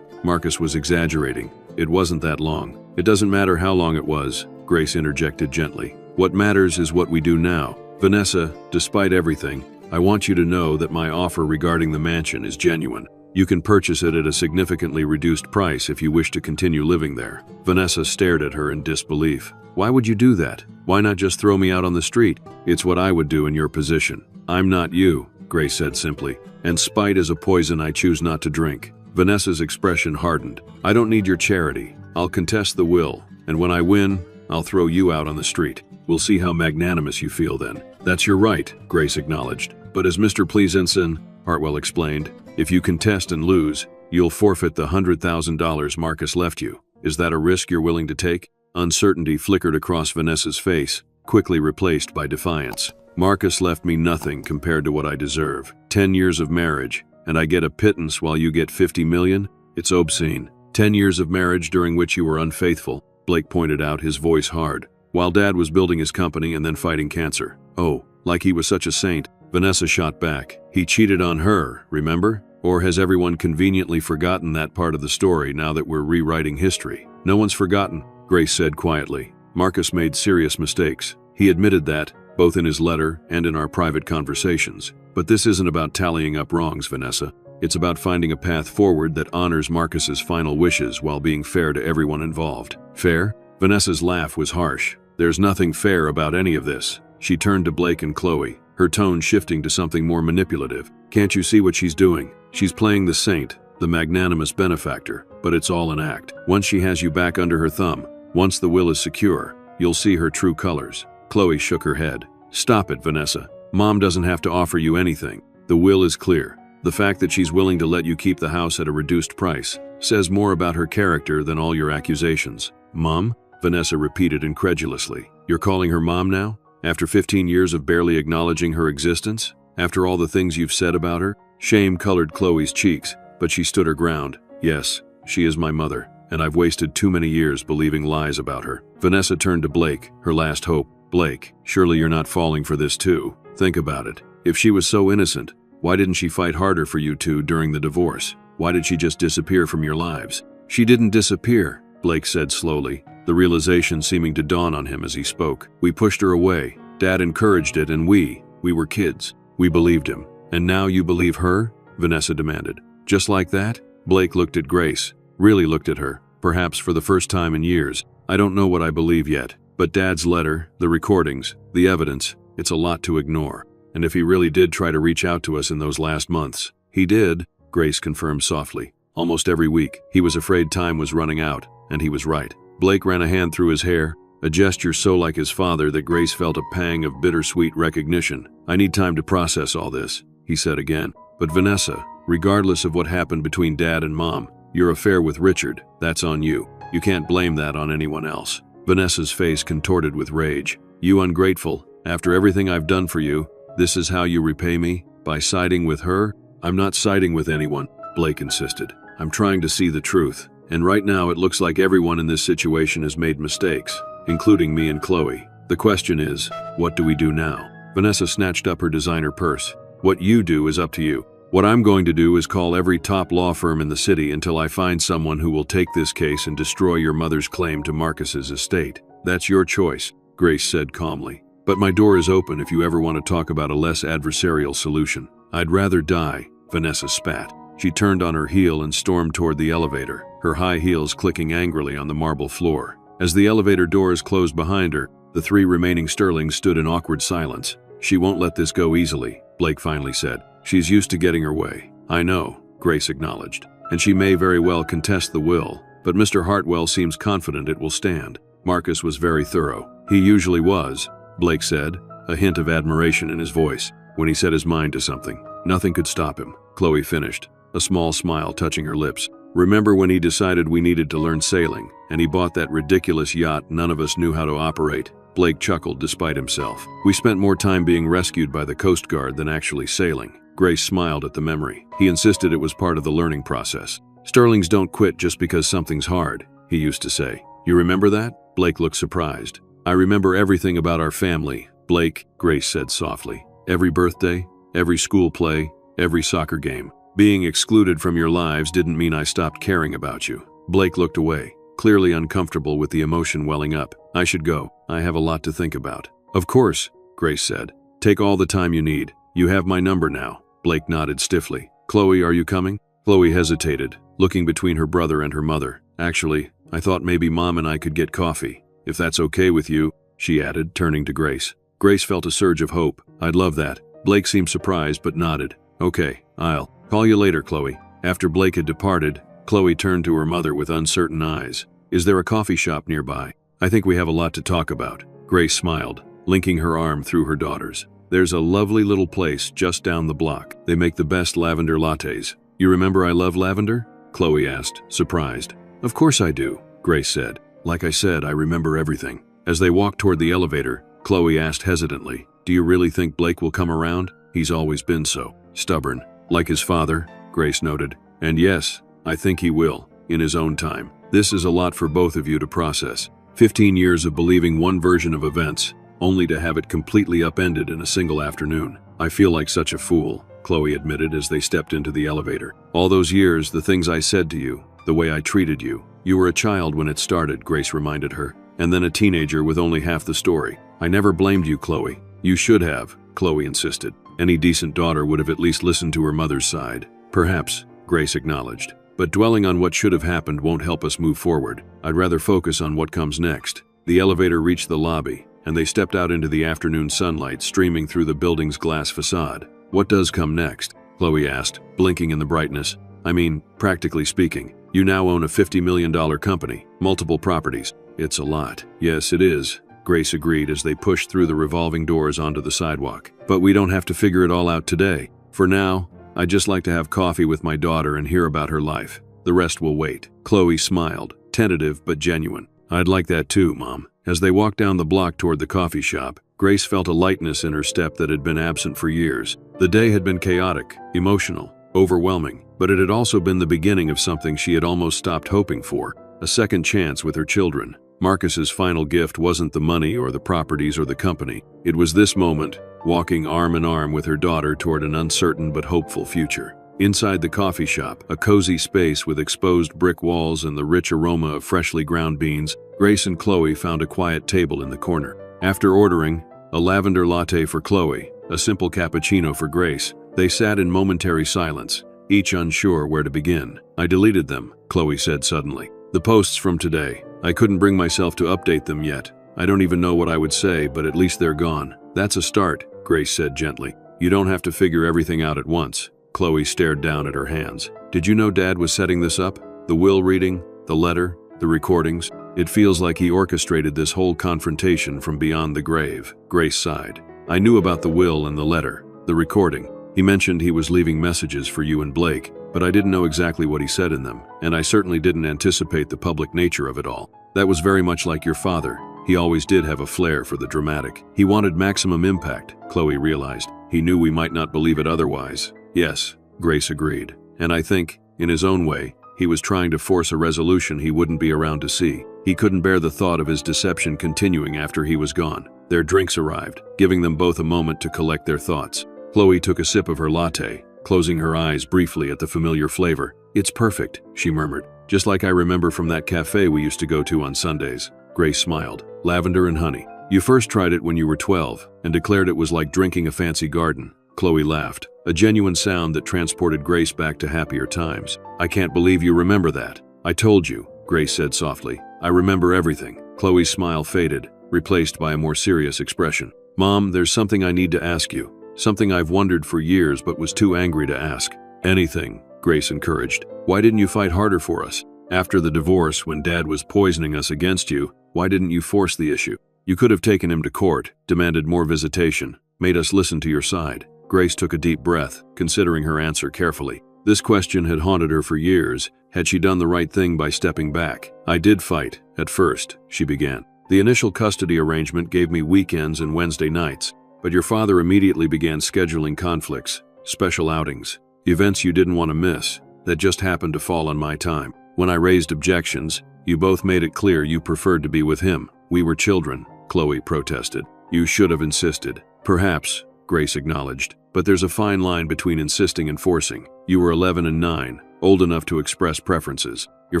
Marcus was exaggerating. It wasn't that long. It doesn't matter how long it was, Grace interjected gently. What matters is what we do now. Vanessa, despite everything, I want you to know that my offer regarding the mansion is genuine. You can purchase it at a significantly reduced price if you wish to continue living there. Vanessa stared at her in disbelief. Why would you do that? Why not just throw me out on the street? It's what I would do in your position. I'm not you, Grace said simply, and spite is a poison I choose not to drink. Vanessa's expression hardened. I don't need your charity. I'll contest the will, and when I win, I'll throw you out on the street. We'll see how magnanimous you feel then. That's your right, Grace acknowledged. But as Mr. Pleasenson, Hartwell explained, if you contest and lose, you'll forfeit the $100,000 Marcus left you. Is that a risk you're willing to take? Uncertainty flickered across Vanessa's face, quickly replaced by defiance. Marcus left me nothing compared to what I deserve. 10 years of marriage, and I get a pittance while you get 50 million? It's obscene. 10 years of marriage during which you were unfaithful, Blake pointed out, his voice hard, while Dad was building his company and then fighting cancer. Oh, like he was such a saint. Vanessa shot back. He cheated on her, remember? Or has everyone conveniently forgotten that part of the story now that we're rewriting history? No one's forgotten, Grace said quietly. Marcus made serious mistakes. He admitted that, both in his letter and in our private conversations. But this isn't about tallying up wrongs, Vanessa. It's about finding a path forward that honors Marcus's final wishes while being fair to everyone involved. Fair? Vanessa's laugh was harsh. There's nothing fair about any of this. She turned to Blake and Chloe, her tone shifting to something more manipulative. Can't you see what she's doing? She's playing the saint, the magnanimous benefactor, but it's all an act. Once she has you back under her thumb, once the will is secure, you'll see her true colors. Chloe shook her head. Stop it, Vanessa. Mom doesn't have to offer you anything. The will is clear. The fact that she's willing to let you keep the house at a reduced price says more about her character than all your accusations. Mom? Vanessa repeated incredulously. You're calling her mom now? After 15 years of barely acknowledging her existence? After all the things you've said about her? Shame colored Chloe's cheeks, but she stood her ground. Yes, she is my mother, and I've wasted too many years believing lies about her. Vanessa turned to Blake, her last hope. Blake, surely you're not falling for this too. Think about it. If she was so innocent, why didn't she fight harder for you two during the divorce? Why did she just disappear from your lives? She didn't disappear, Blake said slowly, the realization seeming to dawn on him as he spoke. We pushed her away. Dad encouraged it, and we were kids. We believed him. And now you believe her? Vanessa demanded. Just like that? Blake looked at Grace, really looked at her, perhaps for the first time in years. I don't know what I believe yet, but Dad's letter, the recordings, the evidence, it's a lot to ignore. And if he really did try to reach out to us in those last months, he did, Grace confirmed softly. Almost every week, he was afraid time was running out, and he was right. Blake ran a hand through his hair, a gesture so like his father that Grace felt a pang of bittersweet recognition. I need time to process all this, he said again. But Vanessa, regardless of what happened between Dad and Mom, your affair with Richard, that's on you. You can't blame that on anyone else. Vanessa's face contorted with rage. You ungrateful, after everything I've done for you, this is how you repay me? By siding with her? I'm not siding with anyone, Blake insisted. I'm trying to see the truth. And right now it looks like everyone in this situation has made mistakes, including me and Chloe. The question is, what do we do now? Vanessa snatched up her designer purse. What you do is up to you. What I'm going to do is call every top law firm in the city until I find someone who will take this case and destroy your mother's claim to Marcus's estate. That's your choice, Grace said calmly. But my door is open if you ever want to talk about a less adversarial solution. I'd rather die, Vanessa spat. She turned on her heel and stormed toward the elevator, her high heels clicking angrily on the marble floor. As the elevator doors closed behind her, the three remaining Sterlings stood in awkward silence. She won't let this go easily, Blake finally said. She's used to getting her way. I know, Grace acknowledged. And she may very well contest the will, but Mr. Hartwell seems confident it will stand. Marcus was very thorough. He usually was, Blake said, a hint of admiration in his voice. When he set his mind to something, nothing could stop him. Chloe finished, a small smile touching her lips. Remember when he decided we needed to learn sailing, and he bought that ridiculous yacht none of us knew how to operate? Blake chuckled despite himself. We spent more time being rescued by the Coast Guard than actually sailing. Grace smiled at the memory. He insisted it was part of the learning process. Sterlings don't quit just because something's hard, he used to say. You remember that? Blake looked surprised. I remember everything about our family, Blake, Grace said softly. Every birthday, every school play, every soccer game. Being excluded from your lives didn't mean I stopped caring about you. Blake looked away, clearly uncomfortable with the emotion welling up. I should go. I have a lot to think about. Of course, Grace said. Take all the time you need. You have my number now. Blake nodded stiffly. Chloe, are you coming? Chloe hesitated, looking between her brother and her mother. Actually, I thought maybe Mom and I could get coffee. If that's okay with you, she added, turning to Grace. Grace felt a surge of hope. I'd love that. Blake seemed surprised but nodded. Okay, I'll call you later, Chloe. After Blake had departed, Chloe turned to her mother with uncertain eyes. Is there a coffee shop nearby? I think we have a lot to talk about. Grace smiled, linking her arm through her daughter's. There's a lovely little place just down the block. They make the best lavender lattes. You remember I love lavender? Chloe asked, surprised. Of course I do, Grace said. Like I said, I remember everything. As they walked toward the elevator, Chloe asked hesitantly, Do you really think Blake will come around? He's always been so stubborn. Like his father, Grace noted. And yes, I think he will, in his own time. This is a lot for both of you to process. 15 years of believing one version of events, only to have it completely upended in a single afternoon. I feel like such a fool, Chloe admitted as they stepped into the elevator. All those years, the things I said to you, the way I treated you. You were a child when it started, Grace reminded her, and then a teenager with only half the story. I never blamed you, Chloe. You should have, Chloe insisted. Any decent daughter would have at least listened to her mother's side. Perhaps, Grace acknowledged. But dwelling on what should have happened won't help us move forward. I'd rather focus on what comes next. The elevator reached the lobby, and they stepped out into the afternoon sunlight streaming through the building's glass facade. What does come next? Chloe asked, blinking in the brightness. I mean, practically speaking, you now own a $50 million company, multiple properties. It's a lot. Yes, it is, Grace agreed as they pushed through the revolving doors onto the sidewalk. But we don't have to figure it all out today. For now, I'd just like to have coffee with my daughter and hear about her life. The rest will wait. Chloe smiled, tentative but genuine. I'd like that too, Mom. As they walked down the block toward the coffee shop, Grace felt a lightness in her step that had been absent for years. The day had been chaotic, emotional, overwhelming, but it had also been the beginning of something she had almost stopped hoping for, a second chance with her children. Marcus's final gift wasn't the money or the properties or the company. It was this moment, walking arm in arm with her daughter toward an uncertain but hopeful future. Inside the coffee shop, a cozy space with exposed brick walls and the rich aroma of freshly ground beans, Grace and Chloe found a quiet table in the corner. After ordering a lavender latte for Chloe, a simple cappuccino for Grace, they sat in momentary silence, each unsure where to begin. I deleted them, Chloe said suddenly. The posts from today. I couldn't bring myself to update them yet. I don't even know what I would say, but at least they're gone. That's a start, Grace said gently. You don't have to figure everything out at once. Chloe stared down at her hands. Did you know Dad was setting this up? The will reading, the letter, the recordings? It feels like he orchestrated this whole confrontation from beyond the grave. Grace sighed. I knew about the will and the letter, the recording. He mentioned he was leaving messages for you and Blake, but I didn't know exactly what he said in them, and I certainly didn't anticipate the public nature of it all. That was very much like your father. He always did have a flair for the dramatic. He wanted maximum impact, Chloe realized. He knew we might not believe it otherwise. Yes, Grace agreed. And I think, in his own way, he was trying to force a resolution he wouldn't be around to see. He couldn't bear the thought of his deception continuing after he was gone. Their drinks arrived, giving them both a moment to collect their thoughts. Chloe took a sip of her latte, closing her eyes briefly at the familiar flavor. It's perfect, she murmured. Just like I remember from that cafe we used to go to on Sundays. Grace smiled. Lavender and honey. You first tried it when you were 12 and declared it was like drinking a fancy garden. Chloe laughed, a genuine sound that transported Grace back to happier times. I can't believe you remember that. I told you, Grace said softly. I remember everything. Chloe's smile faded, replaced by a more serious expression. Mom, there's something I need to ask you. Something I've wondered for years but was too angry to ask. Anything, Grace encouraged. Why didn't you fight harder for us? After the divorce, when Dad was poisoning us against you, why didn't you force the issue? You could have taken him to court, demanded more visitation, made us listen to your side. Grace took a deep breath, considering her answer carefully. This question had haunted her for years. Had she done the right thing by stepping back? I did fight, at first, she began. The initial custody arrangement gave me weekends and Wednesday nights, but your father immediately began scheduling conflicts, special outings, events you didn't want to miss, that just happened to fall on my time. When I raised objections, you both made it clear you preferred to be with him. We were children, Chloe protested. You should have insisted. Perhaps, Grace acknowledged, but there's a fine line between insisting and forcing. You were 11 and 9, old enough to express preferences. Your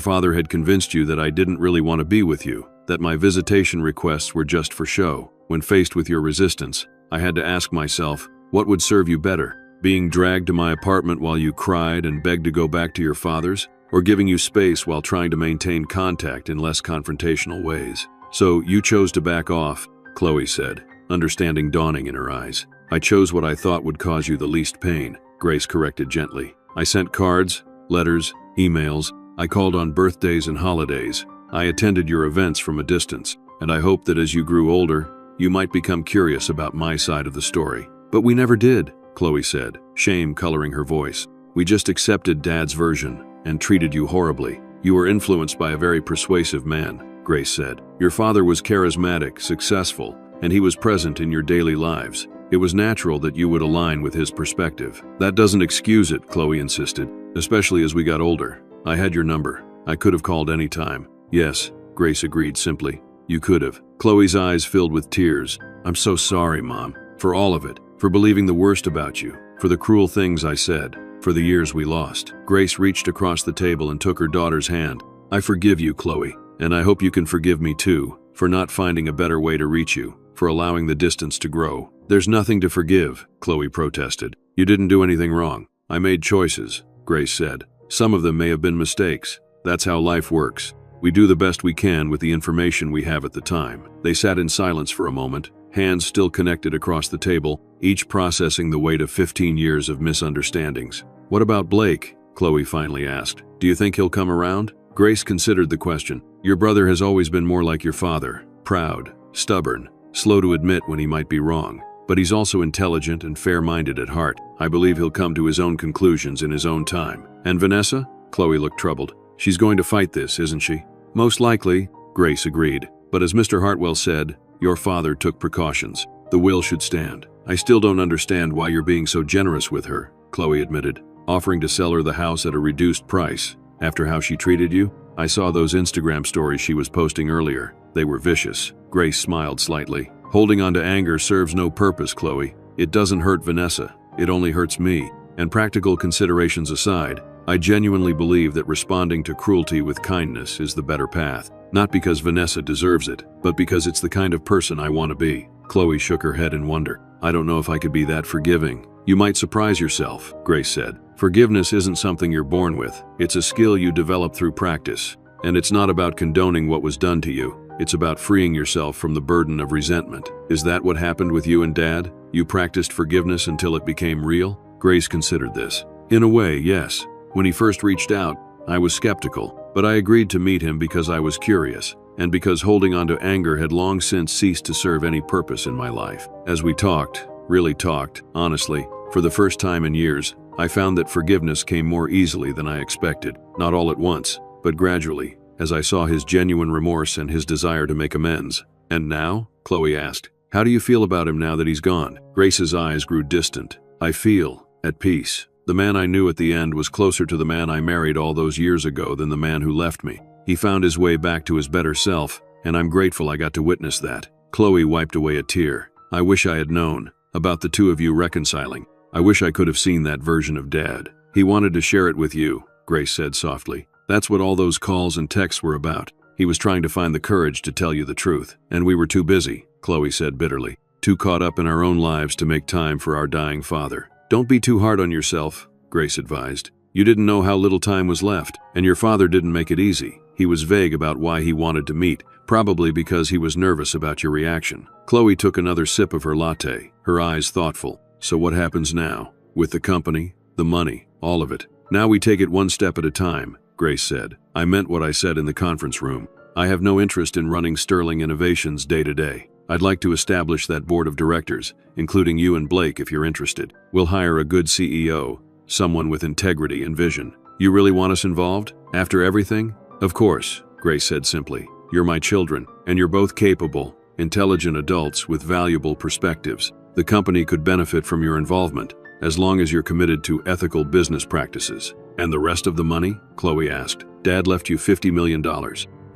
father had convinced you that I didn't really want to be with you, that my visitation requests were just for show. When faced with your resistance, I had to ask myself, what would serve you better? Being dragged to my apartment while you cried and begged to go back to your father's? Or giving you space while trying to maintain contact in less confrontational ways? So you chose to back off, Chloe said, understanding dawning in her eyes. I chose what I thought would cause you the least pain, Grace corrected gently. I sent cards, letters, emails. I called on birthdays and holidays. I attended your events from a distance, and I hoped that as you grew older, you might become curious about my side of the story. But we never did, Chloe said, shame coloring her voice. We just accepted Dad's version and treated you horribly. You were influenced by a very persuasive man, Grace said. Your father was charismatic, successful, and he was present in your daily lives. It was natural that you would align with his perspective. That doesn't excuse it, Chloe insisted, especially as we got older. I had your number. I could have called any time. Yes, Grace agreed simply. You could have. Chloe's eyes filled with tears. I'm so sorry, Mom, for all of it, for believing the worst about you, for the cruel things I said, for the years we lost. Grace reached across the table and took her daughter's hand. I forgive you, Chloe, and I hope you can forgive me too, for not finding a better way to reach you, for allowing the distance to grow. There's nothing to forgive, Chloe protested. You didn't do anything wrong. I made choices, Grace said. Some of them may have been mistakes. That's how life works. We do the best we can with the information we have at the time. They sat in silence for a moment, hands still connected across the table, each processing the weight of 15 years of misunderstandings. What about Blake? Chloe finally asked. Do you think he'll come around? Grace considered the question. Your brother has always been more like your father, proud, stubborn, slow to admit when he might be wrong. But he's also intelligent and fair-minded at heart. I believe he'll come to his own conclusions in his own time. And Vanessa? Chloe looked troubled. She's going to fight this, isn't she? Most likely, Grace agreed. But as Mr. Hartwell said, your father took precautions. The will should stand. I still don't understand why you're being so generous with her, Chloe admitted, offering to sell her the house at a reduced price. After how she treated you? I saw those Instagram stories she was posting earlier. They were vicious. Grace smiled slightly. Holding on to anger serves no purpose, Chloe. It doesn't hurt Vanessa. It only hurts me. And practical considerations aside, I genuinely believe that responding to cruelty with kindness is the better path. Not because Vanessa deserves it, but because it's the kind of person I want to be. Chloe shook her head in wonder. I don't know if I could be that forgiving. You might surprise yourself, Grace said. Forgiveness isn't something you're born with. It's a skill you develop through practice. And it's not about condoning what was done to you. It's about freeing yourself from the burden of resentment. Is that what happened with you and Dad? You practiced forgiveness until it became real? Grace considered this. In a way, yes. When he first reached out, I was skeptical, but I agreed to meet him because I was curious, and because holding on to anger had long since ceased to serve any purpose in my life. As we talked, really talked, honestly, for the first time in years, I found that forgiveness came more easily than I expected. Not all at once, but gradually, as I saw his genuine remorse and his desire to make amends. And now? Chloe asked. How do you feel about him now that he's gone? Grace's eyes grew distant. I feel at peace. The man I knew at the end was closer to the man I married all those years ago than the man who left me. He found his way back to his better self, and I'm grateful I got to witness that. Chloe wiped away a tear. I wish I had known about the two of you reconciling. I wish I could have seen that version of Dad. He wanted to share it with you, Grace said softly. That's what all those calls and texts were about. He was trying to find the courage to tell you the truth. And we were too busy, Chloe said bitterly. Too caught up in our own lives to make time for our dying father. Don't be too hard on yourself, Grace advised. You didn't know how little time was left, and your father didn't make it easy. He was vague about why he wanted to meet, probably because he was nervous about your reaction. Chloe took another sip of her latte, her eyes thoughtful. So what happens now? With the company, the money, all of it. Now we take it one step at a time, Grace said. I meant what I said in the conference room. I have no interest in running Sterling Innovations day to day. I'd like to establish that board of directors, including you and Blake if you're interested. We'll hire a good CEO, someone with integrity and vision. You really want us involved? After everything? Of course, Grace said simply. You're my children, and you're both capable, intelligent adults with valuable perspectives. The company could benefit from your involvement, as long as you're committed to ethical business practices. And the rest of the money? Chloe asked. Dad left you $50 million.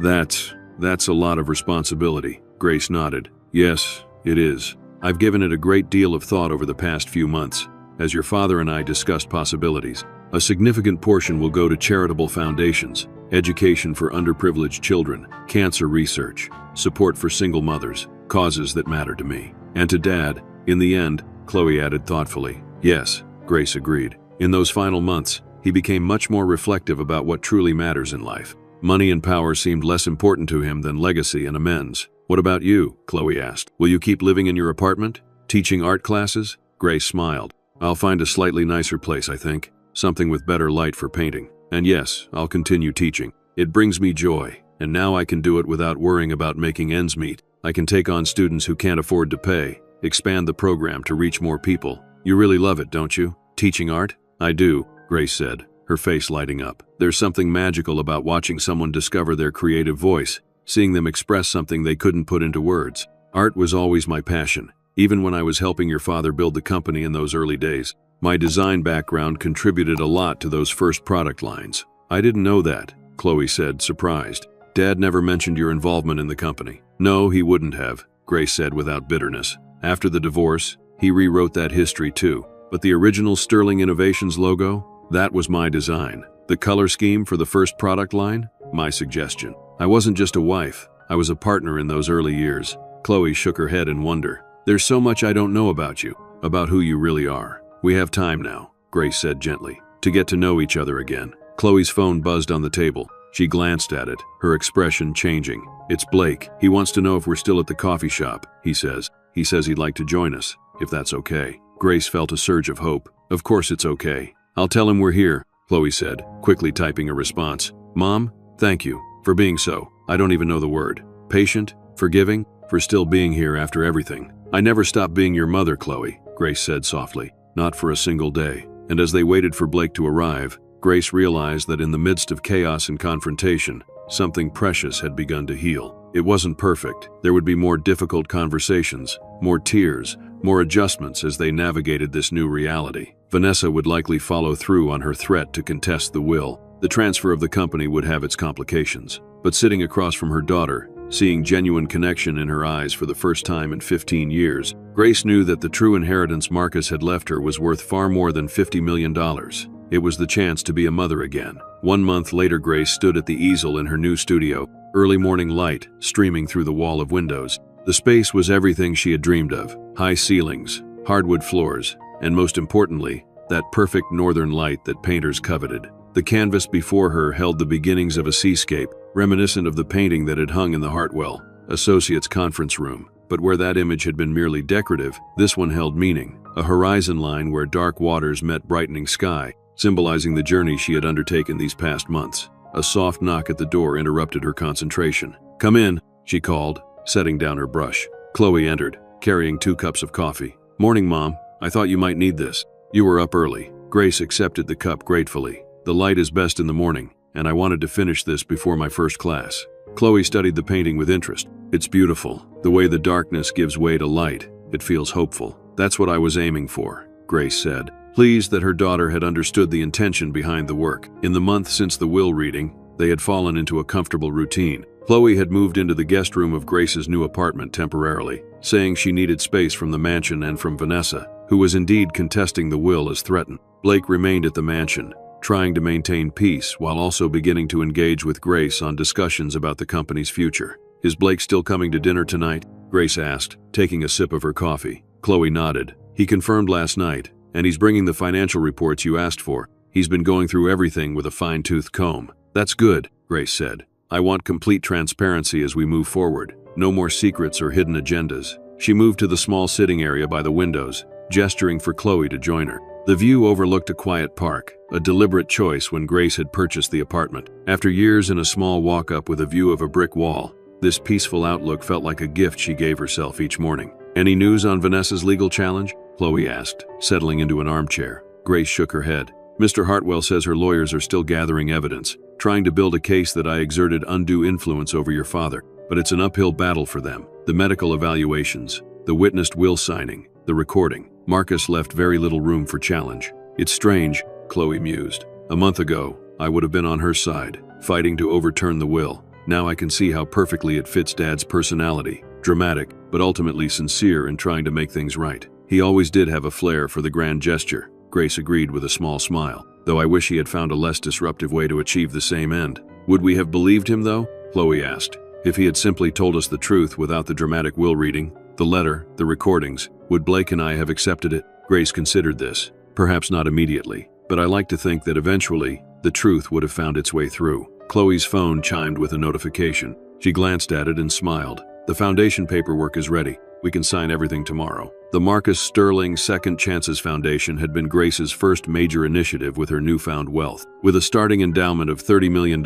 That's a lot of responsibility. Grace nodded. Yes, it is. I've given it a great deal of thought over the past few months. As your father and I discussed possibilities, a significant portion will go to charitable foundations, education for underprivileged children, cancer research, support for single mothers, causes that matter to me. And to Dad, In the end, Chloe added thoughtfully. Yes, Grace agreed. In those final months, he became much more reflective about what truly matters in life. Money and power seemed less important to him than legacy and amends. What about you? Chloe asked. Will you keep living in your apartment? Teaching art classes? Grace smiled. I'll find a slightly nicer place, I think. Something with better light for painting. And yes, I'll continue teaching. It brings me joy, and now I can do it without worrying about making ends meet. I can take on students who can't afford to pay, expand the program to reach more people. You really love it, don't you? Teaching art? I do, Grace said, her face lighting up. There's something magical about watching someone discover their creative voice, seeing them express something they couldn't put into words. Art was always my passion, even when I was helping your father build the company in those early days. My design background contributed a lot to those first product lines. I didn't know that, Chloe said, surprised. Dad never mentioned your involvement in the company. No, he wouldn't have, Grace said without bitterness. After the divorce, he rewrote that history too. But the original Sterling Innovations logo? That was my design. The color scheme for the first product line? My suggestion. I wasn't just a wife, I was a partner in those early years. Chloe shook her head in wonder. There's so much I don't know about you, about who you really are. We have time now, Grace said gently, to get to know each other again. Chloe's phone buzzed on the table. She glanced at it, her expression changing. It's Blake. He wants to know if we're still at the coffee shop, he says. He says he'd like to join us, if that's okay. Grace felt a surge of hope. Of course it's okay. I'll tell him we're here, Chloe said, quickly typing a response. Mom, thank you for being so, I don't even know the word, patient, forgiving, for still being here after everything. I never stopped being your mother, Chloe, Grace said softly. Not for a single day. And as they waited for Blake to arrive, Grace realized that in the midst of chaos and confrontation, something precious had begun to heal. It wasn't perfect. There would be more difficult conversations, more tears, more adjustments as they navigated this new reality. Vanessa would likely follow through on her threat to contest the will. The transfer of the company would have its complications. But sitting across from her daughter, seeing genuine connection in her eyes for the first time in 15 years, Grace knew that the true inheritance Marcus had left her was worth far more than $50 million. It was the chance to be a mother again. 1 month later, Grace stood at the easel in her new studio, early morning light streaming through the wall of windows. The space was everything she had dreamed of. High ceilings, hardwood floors, and most importantly, that perfect northern light that painters coveted. The canvas before her held the beginnings of a seascape, reminiscent of the painting that had hung in the Hartwell Associates conference room. But where that image had been merely decorative, this one held meaning. A horizon line where dark waters met brightening sky, symbolizing the journey she had undertaken these past months. A soft knock at the door interrupted her concentration. Come in, she called, setting down her brush. Chloe entered, carrying 2 cups of coffee. Morning, Mom. I thought you might need this. You were up early. Grace accepted the cup gratefully. The light is best in the morning, and I wanted to finish this before my first class. Chloe studied the painting with interest. It's beautiful. The way the darkness gives way to light. It feels hopeful. That's what I was aiming for, Grace said, pleased that her daughter had understood the intention behind the work. In the month since the will reading, they had fallen into a comfortable routine. Chloe had moved into the guest room of Grace's new apartment temporarily, saying she needed space from the mansion and from Vanessa, who was indeed contesting the will as threatened. Blake remained at the mansion, trying to maintain peace while also beginning to engage with Grace on discussions about the company's future. Is Blake still coming to dinner tonight? Grace asked, taking a sip of her coffee. Chloe nodded. He confirmed last night, and he's bringing the financial reports you asked for. He's been going through everything with a fine-tooth comb. That's good, Grace said. I want complete transparency as we move forward. No more secrets or hidden agendas. She moved to the small sitting area by the windows, gesturing for Chloe to join her. The view overlooked a quiet park, a deliberate choice when Grace had purchased the apartment. After years in a small walk-up with a view of a brick wall, this peaceful outlook felt like a gift she gave herself each morning. Any news on Vanessa's legal challenge? Chloe asked, settling into an armchair. Grace shook her head. Mr. Hartwell says her lawyers are still gathering evidence, trying to build a case that I exerted undue influence over your father. But it's an uphill battle for them. The medical evaluations, the witnessed will signing, the recording. Marcus left very little room for challenge. It's strange, Chloe mused. A month ago, I would have been on her side, fighting to overturn the will. Now I can see how perfectly it fits Dad's personality. Dramatic, but ultimately sincere in trying to make things right. He always did have a flair for the grand gesture, Grace agreed with a small smile, though I wish he had found a less disruptive way to achieve the same end. Would we have believed him, though? Chloe asked. If he had simply told us the truth without the dramatic will reading? The letter, the recordings, would Blake and I have accepted it? Grace considered this. Perhaps not immediately, but I like to think that eventually, the truth would have found its way through. Chloe's phone chimed with a notification. She glanced at it and smiled. The foundation paperwork is ready. We can sign everything tomorrow. The Marcus Sterling Second Chances Foundation had been Grace's first major initiative with her newfound wealth. With a starting endowment of $30 million,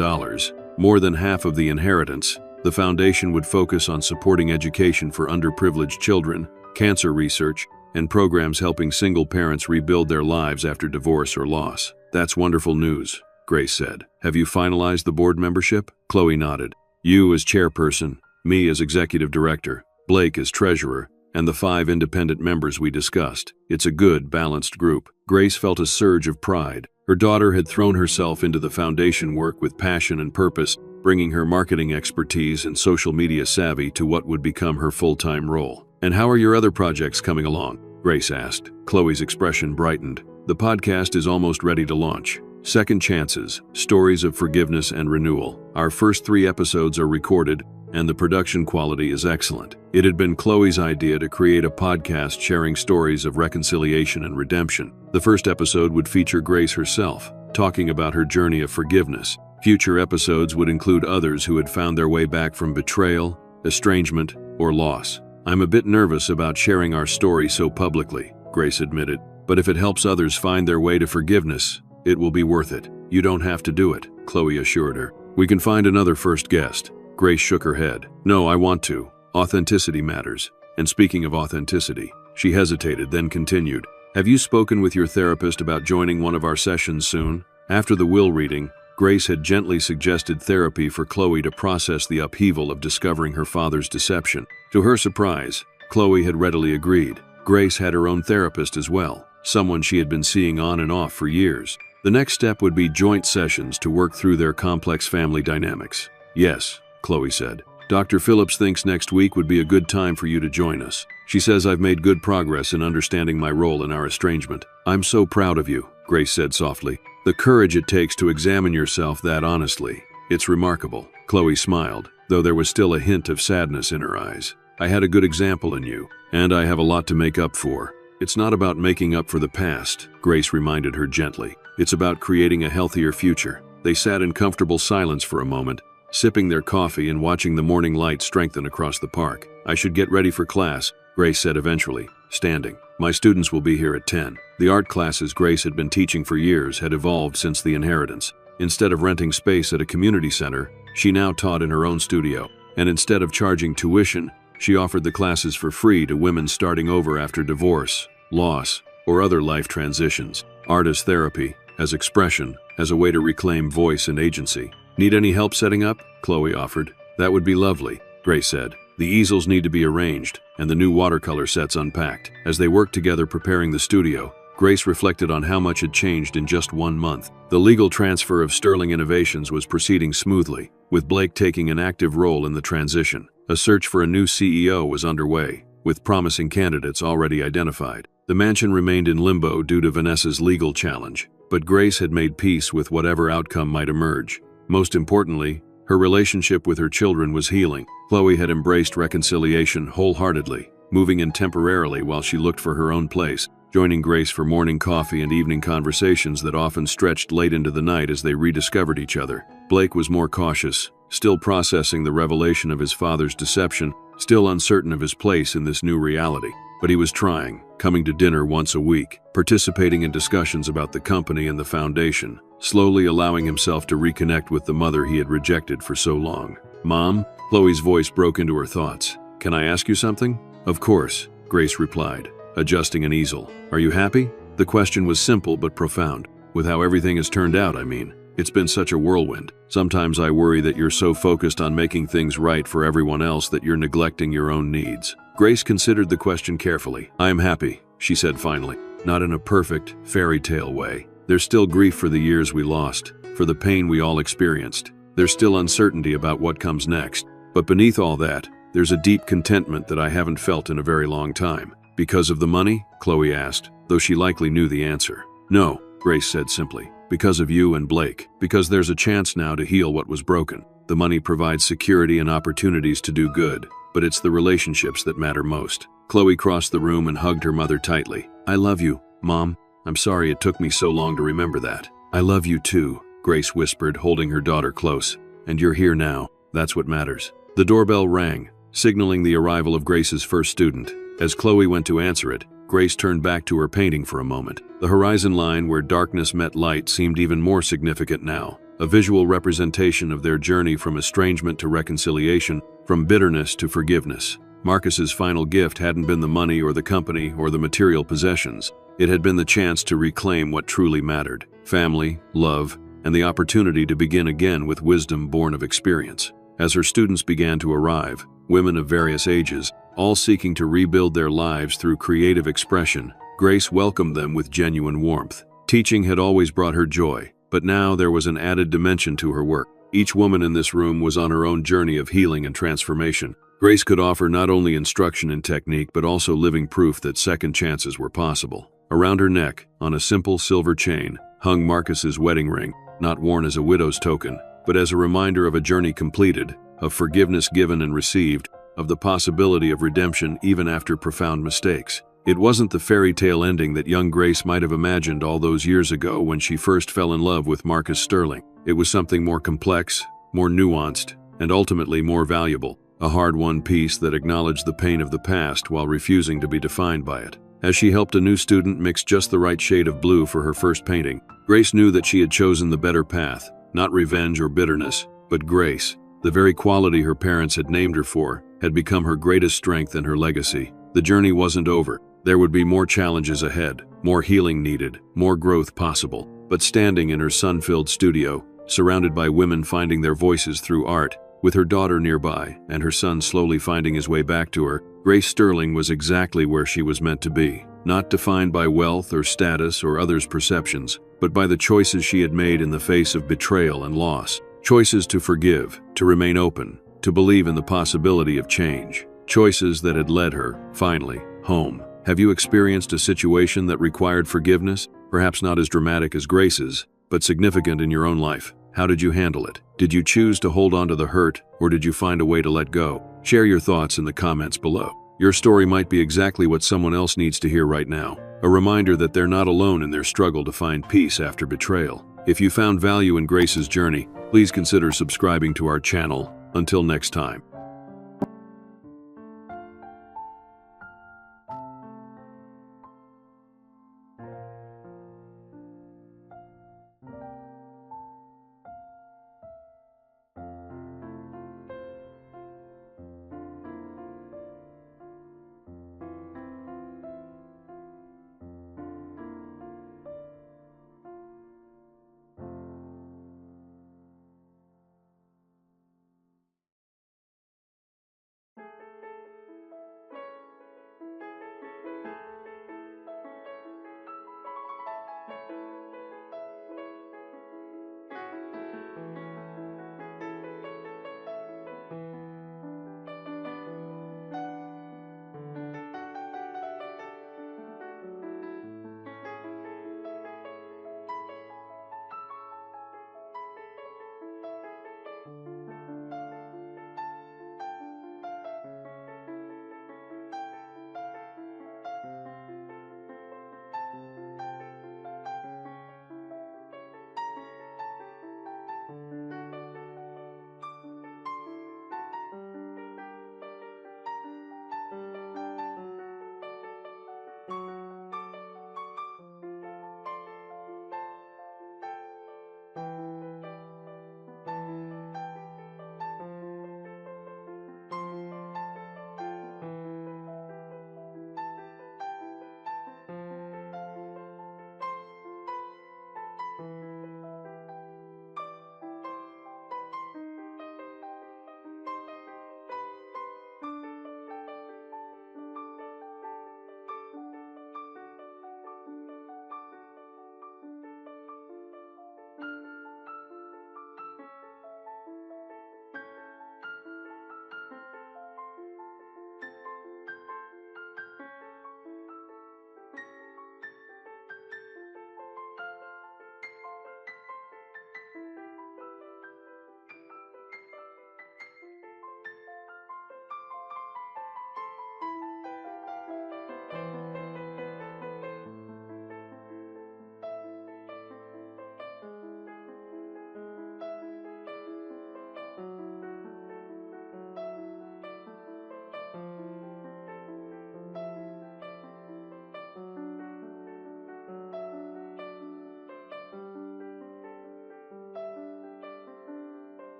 more than half of the inheritance, the foundation would focus on supporting education for underprivileged children, cancer research, and programs helping single parents rebuild their lives after divorce or loss. That's wonderful news, Grace said. Have you finalized the board membership? Chloe nodded. You as chairperson, me as executive director, Blake as treasurer, and the 5 independent members we discussed. It's a good, balanced group. Grace felt a surge of pride. Her daughter had thrown herself into the foundation work with passion and purpose, bringing her marketing expertise and social media savvy to what would become her full-time role. And how are your other projects coming along? Grace asked. Chloe's expression brightened. The podcast is almost ready to launch. Second Chances, Stories of Forgiveness and Renewal. Our first 3 episodes are recorded, and the production quality is excellent. It had been Chloe's idea to create a podcast sharing stories of reconciliation and redemption. The first episode would feature Grace herself, talking about her journey of forgiveness. Future episodes would include others who had found their way back from betrayal, estrangement, or loss. I'm a bit nervous about sharing our story so publicly, Grace admitted, but if it helps others find their way to forgiveness, it will be worth it. You don't have to do it, Chloe assured her. We can find another first guest. Grace shook her head. No, I want to. Authenticity matters. And speaking of authenticity, she hesitated, then continued. Have you spoken with your therapist about joining one of our sessions soon? After the will reading, Grace had gently suggested therapy for Chloe to process the upheaval of discovering her father's deception. To her surprise, Chloe had readily agreed. Grace had her own therapist as well, someone she had been seeing on and off for years. The next step would be joint sessions to work through their complex family dynamics. Yes, Chloe said. Dr. Phillips thinks next week would be a good time for you to join us. She says I've made good progress in understanding my role in our estrangement. I'm so proud of you, Grace said softly. The courage it takes to examine yourself that honestly. It's remarkable. Chloe smiled, though there was still a hint of sadness in her eyes. I had a good example in you, and I have a lot to make up for. It's not about making up for the past, Grace reminded her gently. It's about creating a healthier future. They sat in comfortable silence for a moment, sipping their coffee and watching the morning light strengthen across the park. I should get ready for class, Grace said eventually, standing. My students will be here at 10. The art classes Grace had been teaching for years had evolved since the inheritance. Instead of renting space at a community center, she now taught in her own studio. And instead of charging tuition, she offered the classes for free to women starting over after divorce, loss, or other life transitions. Art as therapy, as expression, as a way to reclaim voice and agency. Need any help setting up? Chloe offered. That would be lovely, Grace said. The easels need to be arranged, and the new watercolor sets unpacked. As they worked together preparing the studio, Grace reflected on how much had changed in just 1 month. The legal transfer of Sterling Innovations was proceeding smoothly, with Blake taking an active role in the transition. A search for a new CEO was underway, with promising candidates already identified. The mansion remained in limbo due to Vanessa's legal challenge, but Grace had made peace with whatever outcome might emerge. Most importantly, her relationship with her children was healing. Chloe had embraced reconciliation wholeheartedly, moving in temporarily while she looked for her own place, joining Grace for morning coffee and evening conversations that often stretched late into the night as they rediscovered each other. Blake was more cautious, still processing the revelation of his father's deception, still uncertain of his place in this new reality. But he was trying, coming to dinner once a week, participating in discussions about the company and the foundation, slowly allowing himself to reconnect with the mother he had rejected for so long. Mom? Chloe's voice broke into her thoughts. Can I ask you something? Of course, Grace replied, adjusting an easel. Are you happy? The question was simple but profound. With how everything has turned out, I mean. It's been such a whirlwind. Sometimes I worry that you're so focused on making things right for everyone else that you're neglecting your own needs. Grace considered the question carefully. I am happy, she said finally. Not in a perfect, fairy tale way. There's still grief for the years we lost, for the pain we all experienced. There's still uncertainty about what comes next. But beneath all that, there's a deep contentment that I haven't felt in a very long time. Because of the money? Chloe asked, though she likely knew the answer. No, Grace said simply. Because of you and Blake. Because there's a chance now to heal what was broken. The money provides security and opportunities to do good, but it's the relationships that matter most. Chloe crossed the room and hugged her mother tightly. I love you, Mom. I'm sorry it took me so long to remember that. I love you too, Grace whispered, holding her daughter close. And you're here now. That's what matters. The doorbell rang, signaling the arrival of Grace's first student. As Chloe went to answer it, Grace turned back to her painting for a moment. The horizon line where darkness met light seemed even more significant now, a visual representation of their journey from estrangement to reconciliation, from bitterness to forgiveness. Marcus's final gift hadn't been the money or the company or the material possessions. It had been the chance to reclaim what truly mattered: family, love, and the opportunity to begin again with wisdom born of experience. As her students began to arrive, women of various ages, all seeking to rebuild their lives through creative expression, Grace welcomed them with genuine warmth. Teaching had always brought her joy, but now there was an added dimension to her work. Each woman in this room was on her own journey of healing and transformation. Grace could offer not only instruction and technique, but also living proof that second chances were possible. Around her neck, on a simple silver chain, hung Marcus's wedding ring, not worn as a widow's token, but as a reminder of a journey completed, of forgiveness given and received, of the possibility of redemption even after profound mistakes. It wasn't the fairy tale ending that young Grace might have imagined all those years ago when she first fell in love with Marcus Sterling. It was something more complex, more nuanced, and ultimately more valuable. A hard-won piece that acknowledged the pain of the past while refusing to be defined by it. As she helped a new student mix just the right shade of blue for her first painting, Grace knew that she had chosen the better path, not revenge or bitterness, but grace. The very quality her parents had named her for had become her greatest strength and her legacy. The journey wasn't over. There would be more challenges ahead, more healing needed, more growth possible. But standing in her sun-filled studio, surrounded by women finding their voices through art, with her daughter nearby and her son slowly finding his way back to her, Grace Sterling was exactly where she was meant to be. Not defined by wealth or status or others' perceptions, but by the choices she had made in the face of betrayal and loss. Choices to forgive, to remain open, to believe in the possibility of change. Choices that had led her, finally, home. Have you experienced a situation that required forgiveness? Perhaps not as dramatic as Grace's, but significant in your own life. How did you handle it? Did you choose to hold on to the hurt, or did you find a way to let go? Share your thoughts in the comments below. Your story might be exactly what someone else needs to hear right now. A reminder that they're not alone in their struggle to find peace after betrayal. If you found value in Grace's journey, please consider subscribing to our channel. Until next time.